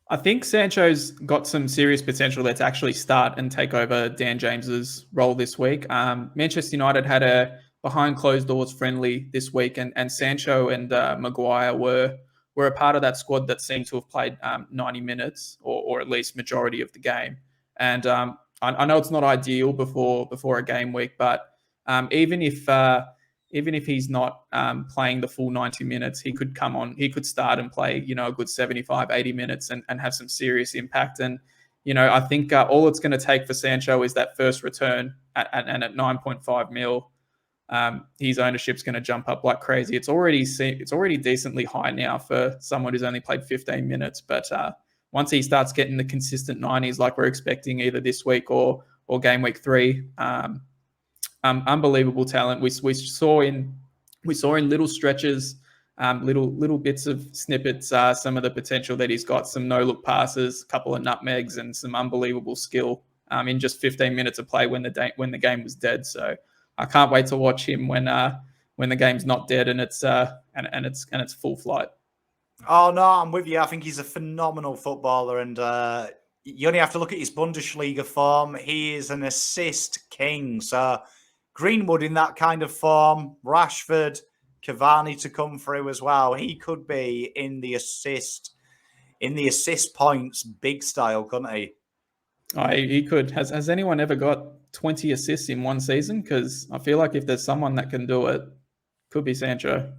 [SPEAKER 2] I think Sancho's got some serious potential there to actually start and take over Dan James's role this week. Manchester United had a behind closed doors friendly this week, and Sancho and Maguire were a part of that squad that seemed to have played 90 minutes or at least majority of the game. And I know it's not ideal before a game week, but even if he's not playing the full 90 minutes, he could come on, he could start and play, a good 75, 80 minutes and have some serious impact. And, I think all it's going to take for Sancho is that first return at 9.5 mil. His ownership's going to jump up like crazy. It's already decently high now for someone who's only played 15 minutes, but once he starts getting the consistent 90s like we're expecting either this week or game week 3, unbelievable talent. We saw in little stretches, little bits of snippets, some of the potential that he's got, some no-look passes, a couple of nutmegs, and some unbelievable skill in just 15 minutes of play when the game was dead. So I can't wait to watch him when the game's not dead and it's full flight.
[SPEAKER 1] Oh, no, I'm with you. I think he's a phenomenal footballer, and you only have to look at his Bundesliga form. He is an assist king. So Greenwood in that kind of form, Rashford, Cavani to come through as well. He could be in the assist in the assist points big style, couldn't he?
[SPEAKER 2] He could. Has anyone ever got 20 assists in one season? Because I feel like if there's someone that can do it, could be Sancho.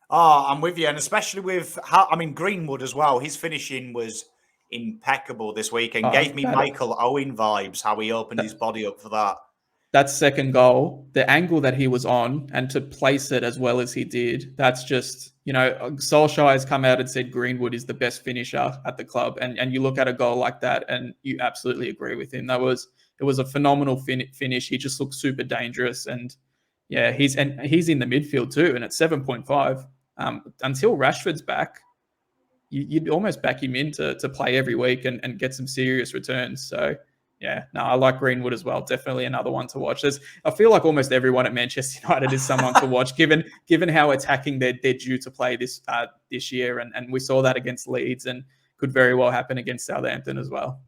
[SPEAKER 1] Oh, I'm with you, and especially with how Greenwood as well. His finishing was impeccable this week and gave me
[SPEAKER 2] That
[SPEAKER 1] Michael Owen vibes. How he opened his
[SPEAKER 2] that
[SPEAKER 1] body up for that.
[SPEAKER 2] that second goal, the angle that he was on, and to place it as well as he did, that's just, Solskjaer has come out and said Greenwood is the best finisher at the club, and you look at a goal like that, and you absolutely agree with him. It was a phenomenal finish. He just looked super dangerous, and yeah, he's in the midfield too, and at 7.5, until Rashford's back, you'd almost back him in to play every week and get some serious returns. So yeah, no, I like Greenwood as well. Definitely another one to watch. I feel like almost everyone at Manchester United is someone to watch, given how attacking they're due to play this year, and we saw that against Leeds, and could very well happen against Southampton as well.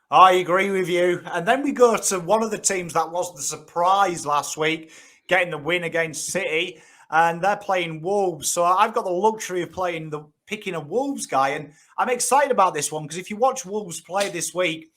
[SPEAKER 1] I agree with you. And then we go to one of the teams that was the surprise last week, getting the win against City, and they're playing Wolves. So I've got the luxury of picking a Wolves guy, and I'm excited about this one because if you watch Wolves play this week,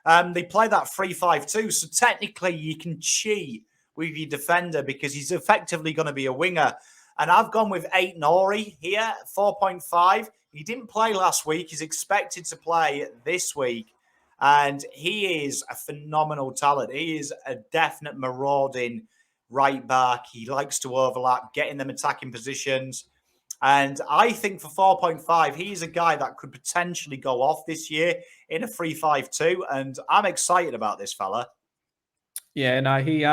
[SPEAKER 1] they play that 3-5-2. So technically, you can cheat with your defender because he's effectively going to be a winger. And I've gone with Aït-Nouri here, 4.5. He didn't play last week. He's expected to play this week. And he is a phenomenal talent. He is a definite marauding right back. He likes to overlap, get in them attacking positions. And I think for 4.5, he's a guy that could potentially go off this year in a 3-5-2. And I'm excited about this fella.
[SPEAKER 2] Yeah, no, he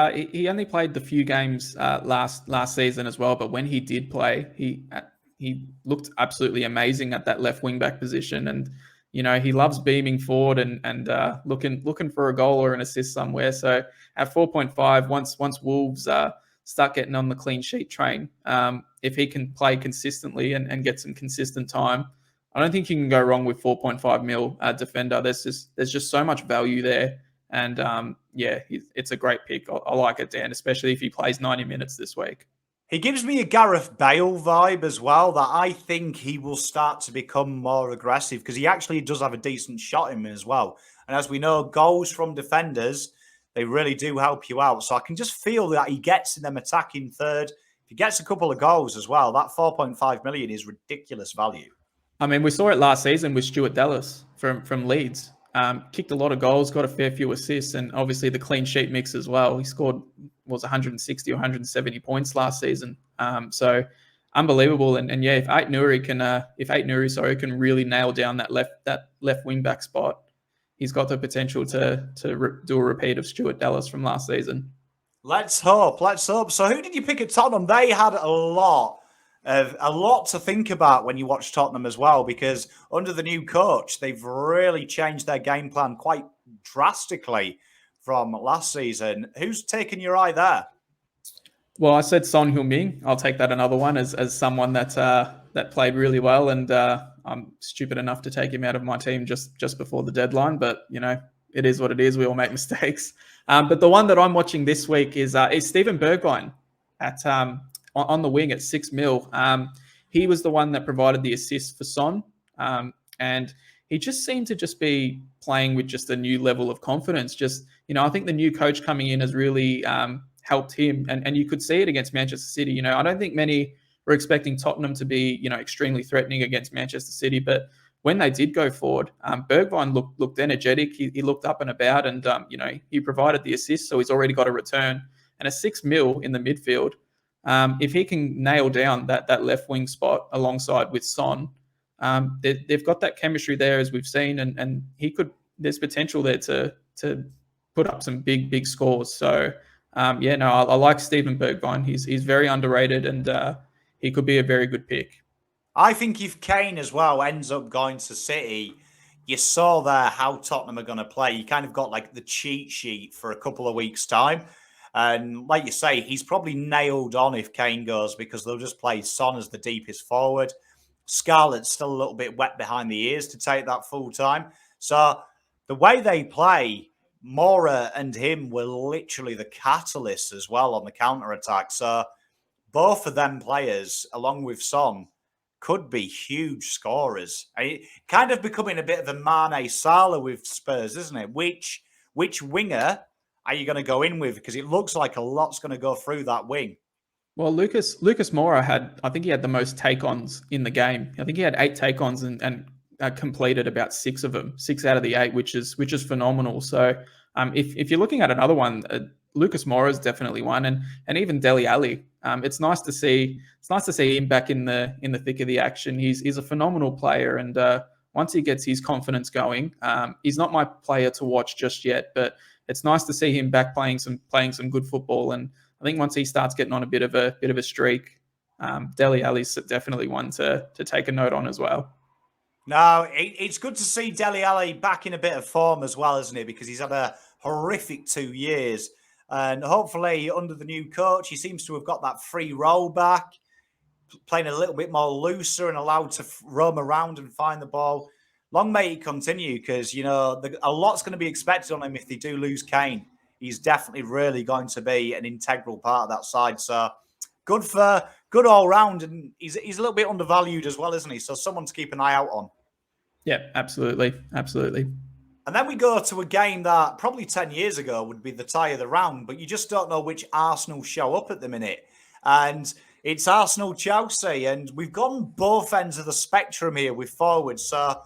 [SPEAKER 2] only played the few games last season as well. But when he did play, he looked absolutely amazing at that left wing back position, and he loves beaming forward and looking for a goal or an assist somewhere. So at 4.5, once Wolves start getting on the clean sheet train, if he can play consistently and get some consistent time, I don't think you can go wrong with 4.5 mil defender. There's just so much value there. And yeah, it's a great pick. I like it, Dan, especially if he plays 90 minutes this week.
[SPEAKER 1] He gives me a Gareth Bale vibe as well, that I think he will start to become more aggressive because he actually does have a decent shot in him as well. And as we know, goals from defenders, they really do help you out. So I can just feel that he gets in them attacking third. If he gets a couple of goals as well, that 4.5 million is ridiculous value.
[SPEAKER 2] I mean, we saw it last season with Stuart Dallas from Leeds. Kicked a lot of goals, got a fair few assists, and obviously the clean sheet mix as well. He scored 160 or 170 points last season. So unbelievable. And yeah, if Aït-Nouri can really nail down that left wing back spot, he's got the potential to do a repeat of Stuart Dallas from last season.
[SPEAKER 1] Let's hope. Let's hope. So who did you pick at Tottenham? They had a lot to think about when you watch Tottenham as well, because under the new coach, they've really changed their game plan quite drastically from last season. Who's taken your eye there?
[SPEAKER 2] Well, I said Son Heung-min. I'll take that another one as someone that played really well, and I'm stupid enough to take him out of my team just before the deadline. But it is what it is. We all make mistakes. But the one that I'm watching this week is Steven Bergwijn at on the wing at 6 mil. He was the one that provided the assist for Son, and he just seemed to just be playing with just a new level of confidence. I think the new coach coming in has really helped him, and you could see it against Manchester City. I don't think many were expecting Tottenham to be extremely threatening against Manchester City, but when they did go forward, Bergwijn looked energetic. He looked up and about, and he provided the assist, so he's already got a return. And a 6 mil in the midfield, if he can nail down that left wing spot alongside with Son, they've got that chemistry there, as we've seen, and there's potential there to put up some big scores. So I like Steven Bergwijn. He's very underrated, and he could be a very good pick.
[SPEAKER 1] I think if Kane as well ends up going to City, you saw there how Tottenham are going to play. You kind of got like the cheat sheet for a couple of weeks' time. And like you say, he's probably nailed on if Kane goes because they'll just play Son as the deepest forward. Scarlett's still a little bit wet behind the ears to take that full time. So the way they play, Mora and him were literally the catalysts as well on the counter-attack. So both of them players, along with Son, could be huge scorers. Kind of becoming a bit of a Mane Salah with Spurs, isn't it? Which winger are you going to go in with? Because it looks like a lot's going to go through that wing.
[SPEAKER 2] Well, Lucas Moura had, I think he had the most take-ons in the game. I think he had 8 take-ons and completed about 6 of them, 6 out of the 8, which is phenomenal. So if you're looking at another one, Lucas Moura is definitely one, and even Dele Alli. It's nice to see him back in the thick of the action. He's a phenomenal player, and once he gets his confidence going, he's not my player to watch just yet, but it's nice to see him back playing some good football. And I think once he starts getting on a bit of a streak, Dele Alli's definitely one to take a note on as well.
[SPEAKER 1] No, it's good to see Dele Alli back in a bit of form as well, isn't it? Because he's had a horrific 2 years. And hopefully, under the new coach, he seems to have got that free roll back, playing a little bit more looser and allowed to roam around and find the ball. Long may it continue, because, a lot's going to be expected on him if they do lose Kane. He's definitely really going to be an integral part of that side. So good all round, and he's a little bit undervalued as well, isn't he? So someone to keep an eye out on.
[SPEAKER 2] Yeah, absolutely.
[SPEAKER 1] And then we go to a game that probably 10 years ago would be the tie of the round, but you just don't know which Arsenal show up at the minute. And it's Arsenal-Chelsea, and we've gone both ends of the spectrum here with forwards. So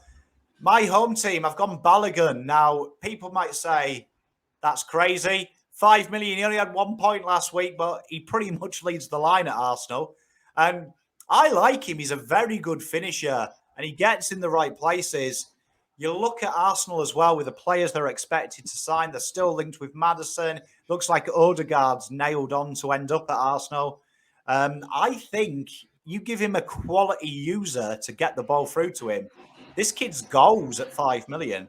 [SPEAKER 1] my home team, I've gone Balogun. Now, people might say, that's crazy. 5 million, he only had 1 point last week, but he pretty much leads the line at Arsenal. And I like him. He's a very good finisher, and he gets in the right places. You look at Arsenal as well with the players they're expected to sign. They're still linked with Maddison. Looks like Odegaard's nailed on to end up at Arsenal. I think you give him a quality user to get the ball through to him. This kid's goals at 5 million.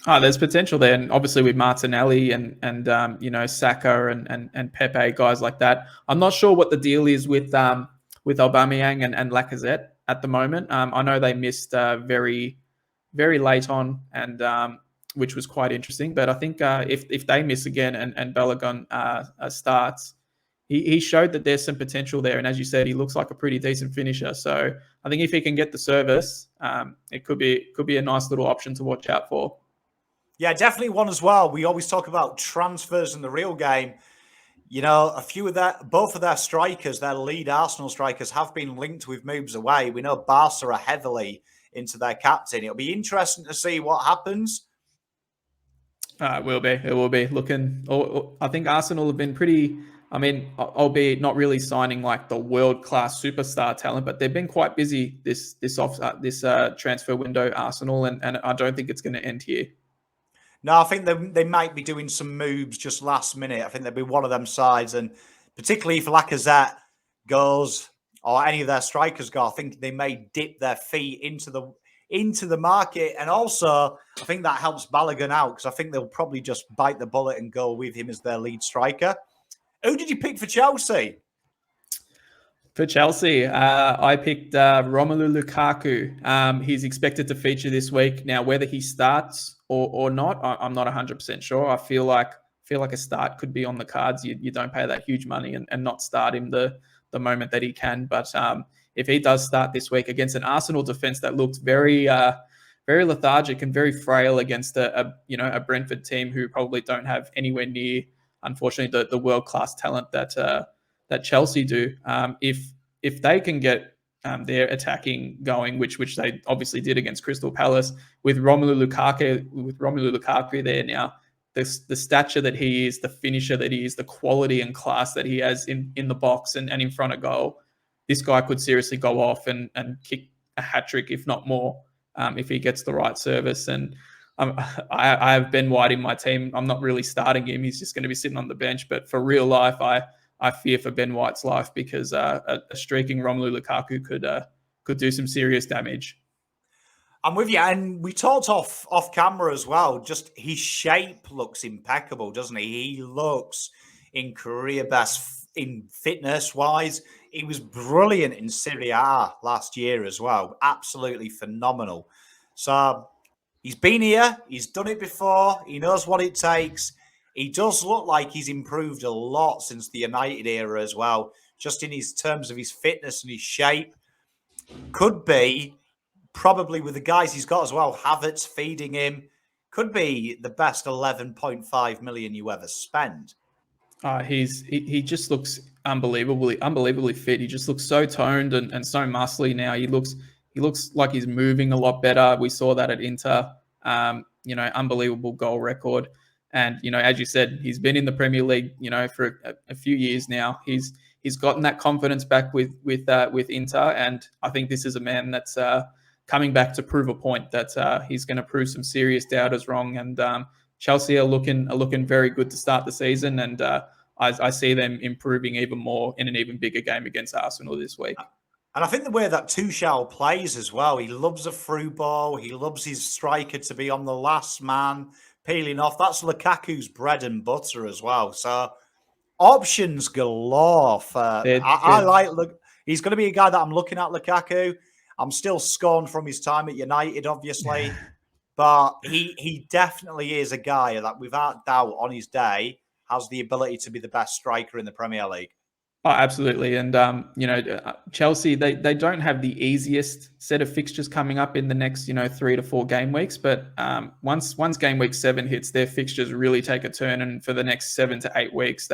[SPEAKER 2] There's potential there, and obviously with Martinelli and Saka and Pepe, guys like that. I'm not sure what the deal is with Aubameyang and Lacazette at the moment. I know they missed very very late on, and which was quite interesting. But I think if they miss again and Balogun starts, he showed that there's some potential there. And as you said, he looks like a pretty decent finisher. So I think if he can get the service, it could be a nice little option to watch out for.
[SPEAKER 1] Yeah, definitely one as well. We always talk about transfers in the real game. Both of their strikers, their lead Arsenal strikers, have been linked with moves away. We know Barca are heavily into their captain. It'll be interesting to see what happens.
[SPEAKER 2] It will be. Looking, I think Arsenal have been pretty. I mean, albeit not really signing like the world-class superstar talent, but they've been quite busy this transfer window, Arsenal, and I don't think it's going to end here.
[SPEAKER 1] No, I think they might be doing some moves just last minute. I think they'll be one of them sides, and particularly if Lacazette goes or any of their strikers go, I think they may dip their feet into the market. And also, I think that helps Balogun out, because I think they'll probably just bite the bullet and go with him as their lead striker. Who did you pick for Chelsea?
[SPEAKER 2] For Chelsea, I picked Romelu Lukaku. He's expected to feature this week. Now, whether he starts or not, I'm not 100% sure. I feel like a start could be on the cards. You don't pay that huge money and not start him the moment that he can. But if he does start this week against an Arsenal defense that looked very very lethargic and very frail against a Brentford team who probably don't have anywhere near, unfortunately, the world-class talent that Chelsea do. If they can get their attacking going, which they obviously did against Crystal Palace with Romelu Lukaku there now, the stature that he is, the finisher that he is, the quality and class that he has in the box and in front of goal, this guy could seriously go off and kick a hat-trick, if not more, if he gets the right service. And I have Ben White in my team. I'm not really starting him. He's just going to be sitting on the bench. But for real life, I fear for Ben White's life, because a streaking Romelu Lukaku could do some serious damage.
[SPEAKER 1] I'm with you, and we talked off camera as well. Just his shape looks impeccable, doesn't he? He looks in career best in fitness wise. He was brilliant in Serie A last year as well. Absolutely phenomenal. So he's been here. He's done it before. He knows what it takes. He does look like he's improved a lot since the United era as well, just in his terms of his fitness and his shape. Could be, probably with the guys he's got as well, Havertz feeding him, could be the best 11.5 million you ever spend.
[SPEAKER 2] He just looks unbelievably fit. He just looks so toned and so muscly now. He looks like he's moving a lot better. We saw that at Inter. Unbelievable goal record. And as you said, he's been in the Premier League, for a few years now. He's gotten that confidence back with Inter, and I think this is a man that's coming back to prove a point that he's going to prove some serious doubters wrong. And Chelsea are looking very good to start the season, and I see them improving even more in an even bigger game against Arsenal this week.
[SPEAKER 1] And I think the way that Tuchel plays as well, he loves a through ball. He loves his striker to be on the last man, peeling off. That's Lukaku's bread and butter as well. So options galore. I like, look, he's going to be a guy that I'm looking at, Lukaku. I'm still scorned from his time at United, obviously. But he definitely is a guy that, without doubt, on his day, has the ability to be the best striker in the Premier League.
[SPEAKER 2] Oh, absolutely. And, Chelsea, they don't have the easiest set of fixtures coming up in the next, 3 to 4 game weeks. But once game week 7 hits, their fixtures really take a turn. And for the next 7 to 8 weeks,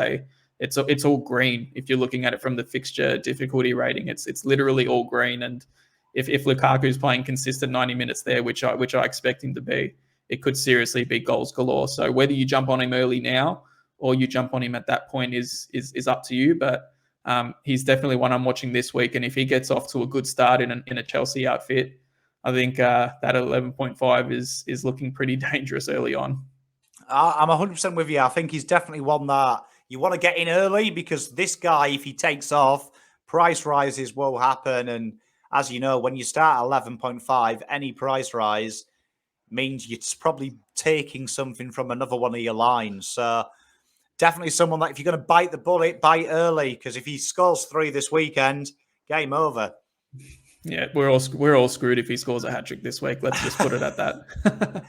[SPEAKER 2] it's all green. If you're looking at it from the fixture difficulty rating, it's literally all green. And if Lukaku's playing consistent 90 minutes there, which I expect him to be, it could seriously be goals galore. So whether you jump on him early now or you jump on him at that point is up to you. But he's definitely one I'm watching this week, and if he gets off to a good start in a Chelsea outfit, I think that 11.5 is looking pretty dangerous early on.
[SPEAKER 1] I'm 100% with you. I think he's definitely one that you want to get in early, because this guy, if he takes off, price rises will happen. And as you know, when you start at 11.5, any price rise means you're probably taking something from another one of your lines. So definitely someone that, if you're going to bite the bullet, bite early, because if he scores 3 this weekend, game over.
[SPEAKER 2] Yeah, we're all screwed if he scores a hat-trick this week. Let's just put it at that.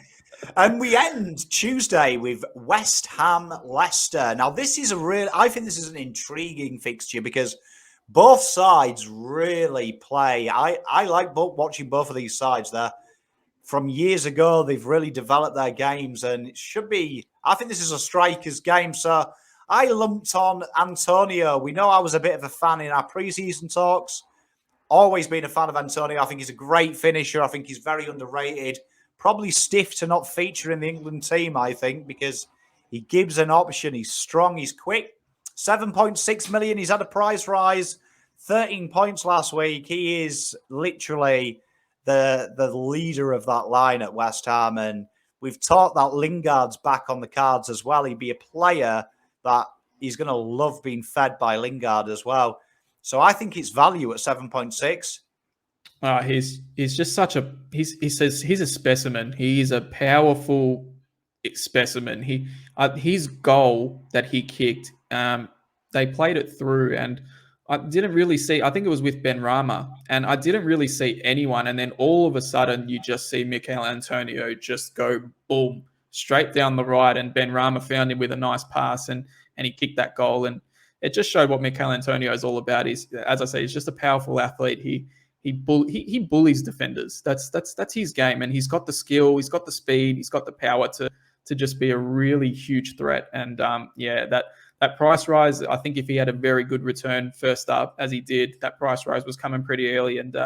[SPEAKER 1] And we end Tuesday with West Ham Leicester. Now, this is I think this is an intriguing fixture, because both sides really play. I like watching both of these sides. From years ago, they've really developed their games, and it should be, I think this is a striker's game. So I lumped on Antonio. We know I was a bit of a fan in our preseason talks. Always been a fan of Antonio. I think he's a great finisher. I think he's very underrated. Probably stiff to not feature in the England team, I think, because he gives an option. He's strong. He's quick. 7.6 million. He's had a price rise. 13 points last week. He is literally the leader of that line at West Ham, and we've talked that Lingard's back on the cards as well. He'd be a player that he's going to love being fed by Lingard as well. So I think it's value at 7.6.
[SPEAKER 2] He's just such a he says he's a specimen. He's a powerful specimen. His goal that he kicked, they played it through, and I didn't really see. I think it was with Benrahma, and I didn't really see anyone. And then all of a sudden, you just see Mikel Antonio just go boom straight down the right, and Benrahma found him with a nice pass, and he kicked that goal. And it just showed what Mikel Antonio is all about. He's, as I say, he's just a powerful athlete. He bullies defenders. That's his game, and he's got the skill, he's got the speed, he's got the power to just be a really huge threat. And that price rise, I think if he had a very good return first up, as he did, that price rise was coming pretty early. And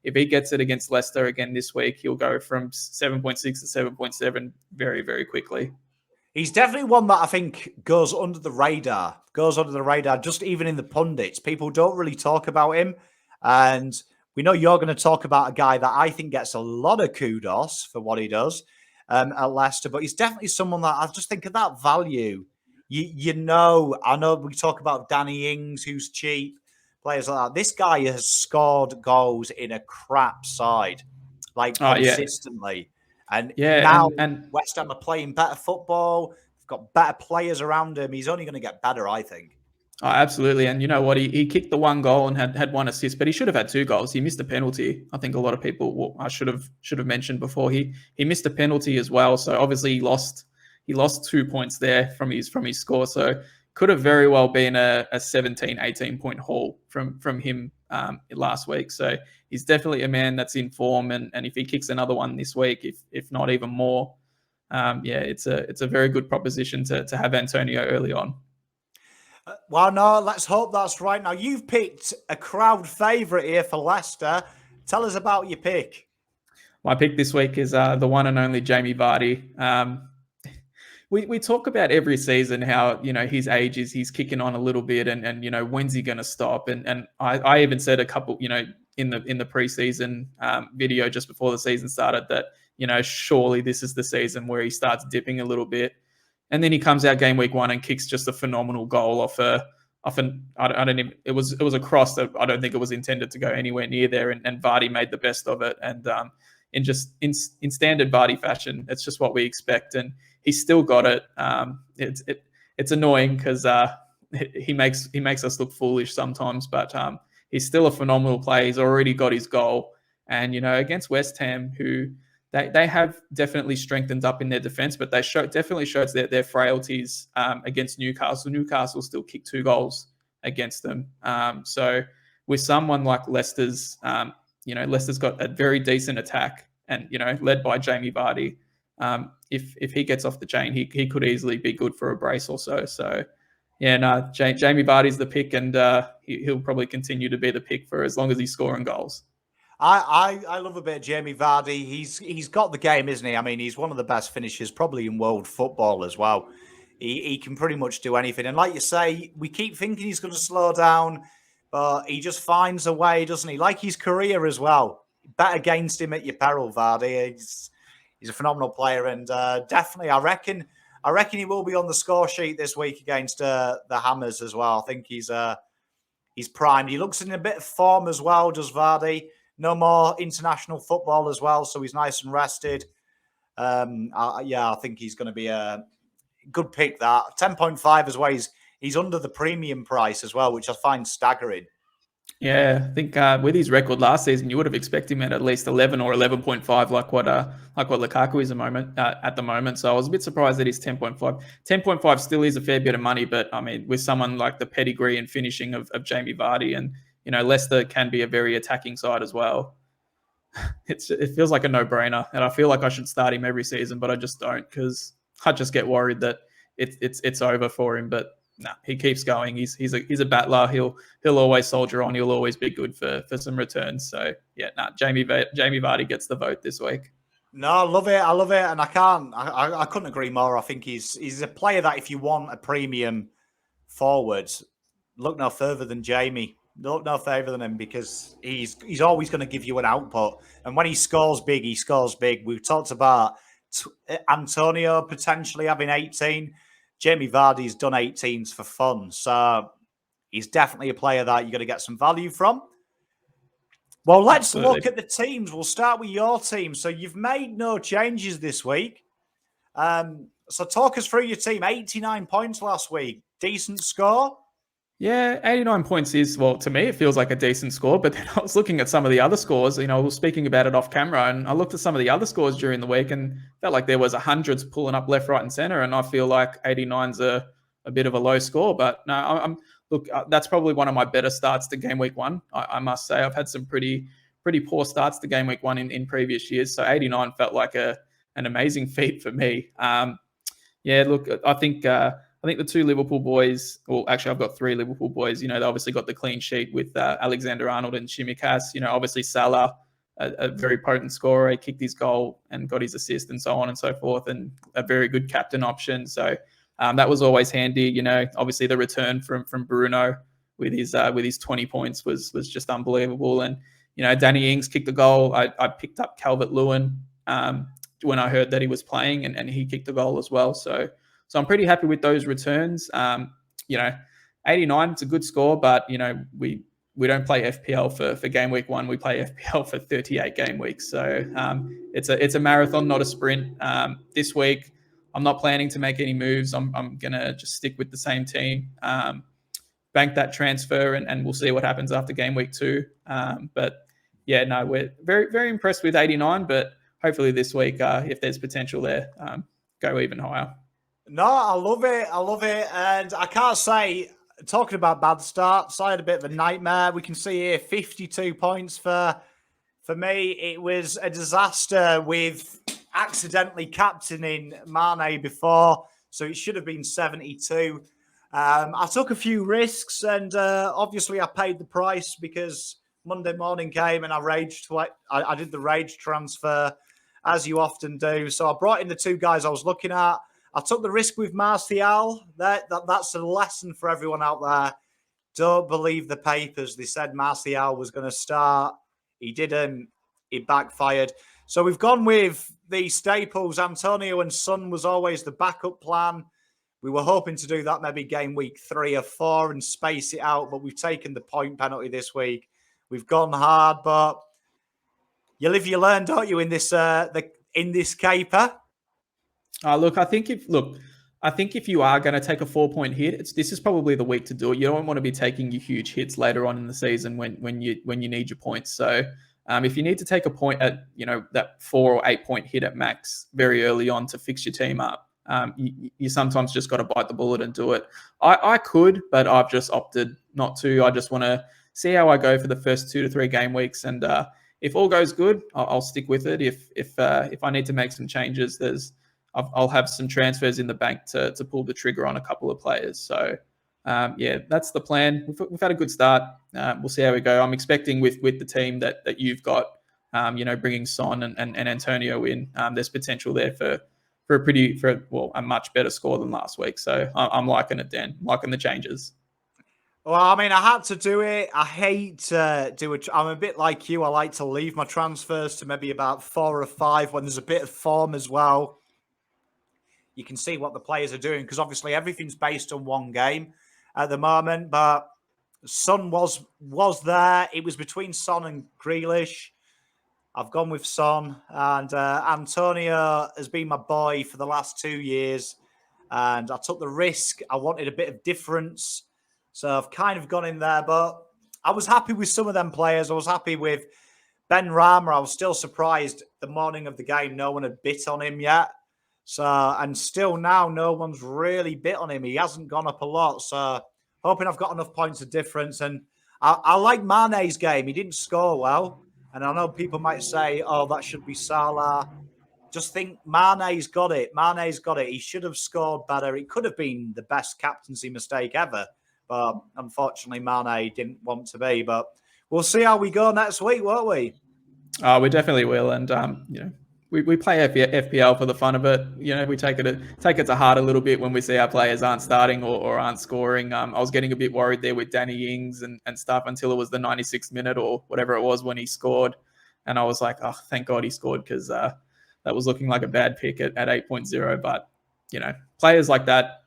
[SPEAKER 2] if he gets it against Leicester again this week, he'll go from 7.6 to 7.7 very, very quickly.
[SPEAKER 1] He's definitely one that I think goes under the radar, just even in the pundits. People don't really talk about him. And we know you're going to talk about a guy that I think gets a lot of kudos for what he does at Leicester, but he's definitely someone that I just think of that value. I know we talk about Danny Ings, who's cheap, players like that. This guy has scored goals in a crap side, consistently. And now West Ham are playing better football. They've got better players around him. He's only going to get better, I think.
[SPEAKER 2] Oh, absolutely. And you know what? He kicked the 1 goal and had 1 assist, but he should have had 2 goals. He missed a penalty. I think a lot of people, I should have mentioned before, he missed a penalty as well. So obviously he lost 2 points there from his score. So could have very well been a 17, 18 point haul from him last week. So he's definitely a man that's in form, and if he kicks another one this week, if not even more, yeah, it's a very good proposition to have Antonio early on.
[SPEAKER 1] Well, no, let's hope that's right. Now, you've picked a crowd favourite here for Leicester. Tell us about your pick.
[SPEAKER 2] My pick this week is the one and only Jamie Vardy. We talk about every season how his age is he's kicking on a little bit, and when's he going to stop? And I even said a couple in the preseason video just before the season started that surely this is the season where he starts dipping a little bit, and then he comes out game week 1 and kicks just a phenomenal goal off an I don't even it was a cross that I don't think it was intended to go anywhere near there, and Vardy made the best of it, and in standard Vardy fashion, it's just what we expect, and he's still got it. It's annoying because he makes us look foolish sometimes, but he's still a phenomenal player. He's already got his goal, and against West Ham, who they have definitely strengthened up in their defense, but they definitely shows their frailties against Newcastle. Newcastle still kicked 2 goals against them. So with someone like Leicester's, Leicester's got a very decent attack, and led by Jamie Vardy. If he gets off the chain, he could easily be good for a brace or so. So yeah, no, Jamie Vardy's the pick, and he'll probably continue to be the pick for as long as he's scoring goals.
[SPEAKER 1] I love a bit of Jamie Vardy. He's got the game, isn't he? I mean, he's one of the best finishers probably in world football as well. He can pretty much do anything. And like you say, we keep thinking he's going to slow down, but he just finds a way, doesn't he? Like his career as well. Bet against him at your peril, Vardy. He's a phenomenal player, and definitely, I reckon he will be on the score sheet this week against the Hammers as well. I think he's primed. He looks in a bit of form as well, does Vardy. No more international football as well, so he's nice and rested. I think he's going to be a good pick. That 10.5 as well. He's under the premium price as well, which I find staggering.
[SPEAKER 2] Yeah, I think with his record last season, you would have expected him at least 11 or 11.5, like what Lukaku is at the moment. So I was a bit surprised that he's 10.5. 10.5 still is a fair bit of money, but I mean, with someone like the pedigree and finishing of Jamie Vardy, and Leicester can be a very attacking side as well. It feels like a no-brainer, and I feel like I should start him every season, but I just don't, because I just get worried that it's over for him. But no, he keeps going. He's a battler. He'll always soldier on. He'll always be good for some returns. So yeah, Jamie Vardy gets the vote this week.
[SPEAKER 1] No, I love it, and I couldn't agree more. I think he's a player that if you want a premium forward, look no further than Jamie. Look no further than him, because he's always going to give you an output, and when he scores big, he scores big. We've talked about Antonio potentially having 18. Jamie Vardy's done 18s for fun, so he's definitely a player that you're going to get some value from. Well, let's look at the teams. We'll start with your team. So you've made no changes this week. So talk us through your team. 89 points last week. Decent score?
[SPEAKER 2] Yeah, 89 points is, well, to me, it feels like a decent score. But then I was looking at some of the other scores. I was speaking about it off camera, and I looked at some of the other scores during the week and felt like there was hundreds pulling up left, right, and center. And I feel like 89's a bit of a low score. But no, that's probably one of my better starts to game week 1. I must say I've had some pretty poor starts to game week 1 in previous years. So 89 felt like an amazing feat for me. Yeah, look, I think the 2 Liverpool boys, well, actually, I've got 3 Liverpool boys. They obviously got the clean sheet with Alexander-Arnold and Tsimikas. Obviously Salah, a very potent scorer. He kicked his goal and got his assist and so on and so forth, and a very good captain option. So that was always handy. Obviously the return from Bruno with his 20 points was just unbelievable. And Danny Ings kicked the goal. I picked up Calvert-Lewin when I heard that he was playing, and he kicked the goal as well. So I'm pretty happy with those returns. 89, it's a good score, but we don't play FPL for game week 1. We play FPL for 38 game weeks. So it's a marathon, not a sprint. This week, I'm not planning to make any moves. I'm gonna just stick with the same team, bank that transfer, and we'll see what happens after game week 2. But yeah, no, we're very, very impressed with 89. But hopefully this week, if there's potential there, go even higher.
[SPEAKER 1] No, I love it. And I can't say talking about bad starts, I had a bit of a nightmare. We can see here 52 points for me. It was a disaster with accidentally captaining Mane before, so it should have been 72. I took a few risks, and obviously I paid the price because Monday morning came and I raged. I did the rage transfer, as you often do. So I brought in the two guys I was looking at. I took the risk with Martial. That's a lesson for everyone out there. Don't believe the papers. They said Martial was going to start. He didn't. It backfired. So we've gone with the staples. Antonio and Son was always the backup plan. We were hoping to do that maybe game week 3 or 4 and space it out, but we've taken the point penalty this week. We've gone hard, but you live, you learn, don't you? In this caper.
[SPEAKER 2] Look, I think if you are going to take a 4-point hit, this is probably the week to do it. You don't want to be taking your huge hits later on in the season when you need your points. So if you need to take a point at that 4 or 8-point hit at max very early on to fix your team up, you sometimes just got to bite the bullet and do it. I could, but I've just opted not to. I just want to see how I go for the first 2 to 3 game weeks, and if all goes good, I'll stick with it. If I need to make some changes, I'll have some transfers in the bank to pull the trigger on a couple of players. So, that's the plan. We've had a good start. We'll see how we go. I'm expecting with the team that you've got, bringing Son and Antonio in, there's potential there for a much better score than last week. So I'm liking it, Dan. I'm liking the changes.
[SPEAKER 1] Well, I mean, I had to do it. I hate to do it. I'm a bit like you. I like to leave my transfers to maybe about 4 or 5 when there's a bit of form as well. You can see what the players are doing because obviously everything's based on one game at the moment. But Son was there. It was between Son and Grealish. I've gone with Son, and Antonio has been my boy for the last 2 years. And I took the risk. I wanted a bit of difference. So I've kind of gone in there. But I was happy with some of them players. I was happy with Ben Rama. I was still surprised the morning of the game no one had bit on him yet. So, and still now, no one's really bit on him. He hasn't gone up a lot. So, hoping I've got enough points of difference. And I like Mane's game. He didn't score well. And I know people might say, oh, that should be Salah. Just think Mane's got it. Mane's got it. He should have scored better. It could have been the best captaincy mistake ever. But unfortunately, Mane didn't want to be. But we'll see how we go next week, won't we?
[SPEAKER 2] We definitely will. And, we play FPL for the fun of it. We take it to heart a little bit when we see our players aren't starting or aren't scoring. I was getting a bit worried there with Danny Ings and stuff until it was the 96th minute or whatever it was when he scored. And I was like, oh, thank God he scored because that was looking like a bad pick at 8.0. But, players like that,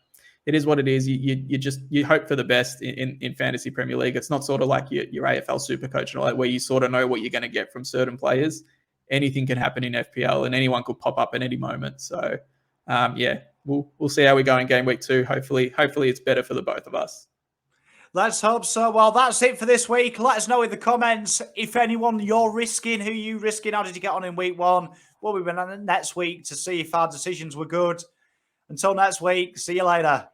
[SPEAKER 2] it is what it is. You hope for the best in Fantasy Premier League. It's not sort of like your AFL Supercoach and all that where you sort of know what you're going to get from certain players. Anything can happen in FPL and anyone could pop up at any moment. So, we'll see how we go in game week 2. Hopefully it's better for the both of us.
[SPEAKER 1] Let's hope so. Well, that's it for this week. Let us know in the comments if anyone you're risking, who you risking, how did you get on in week 1? We'll be on next week to see if our decisions were good. Until next week, see you later.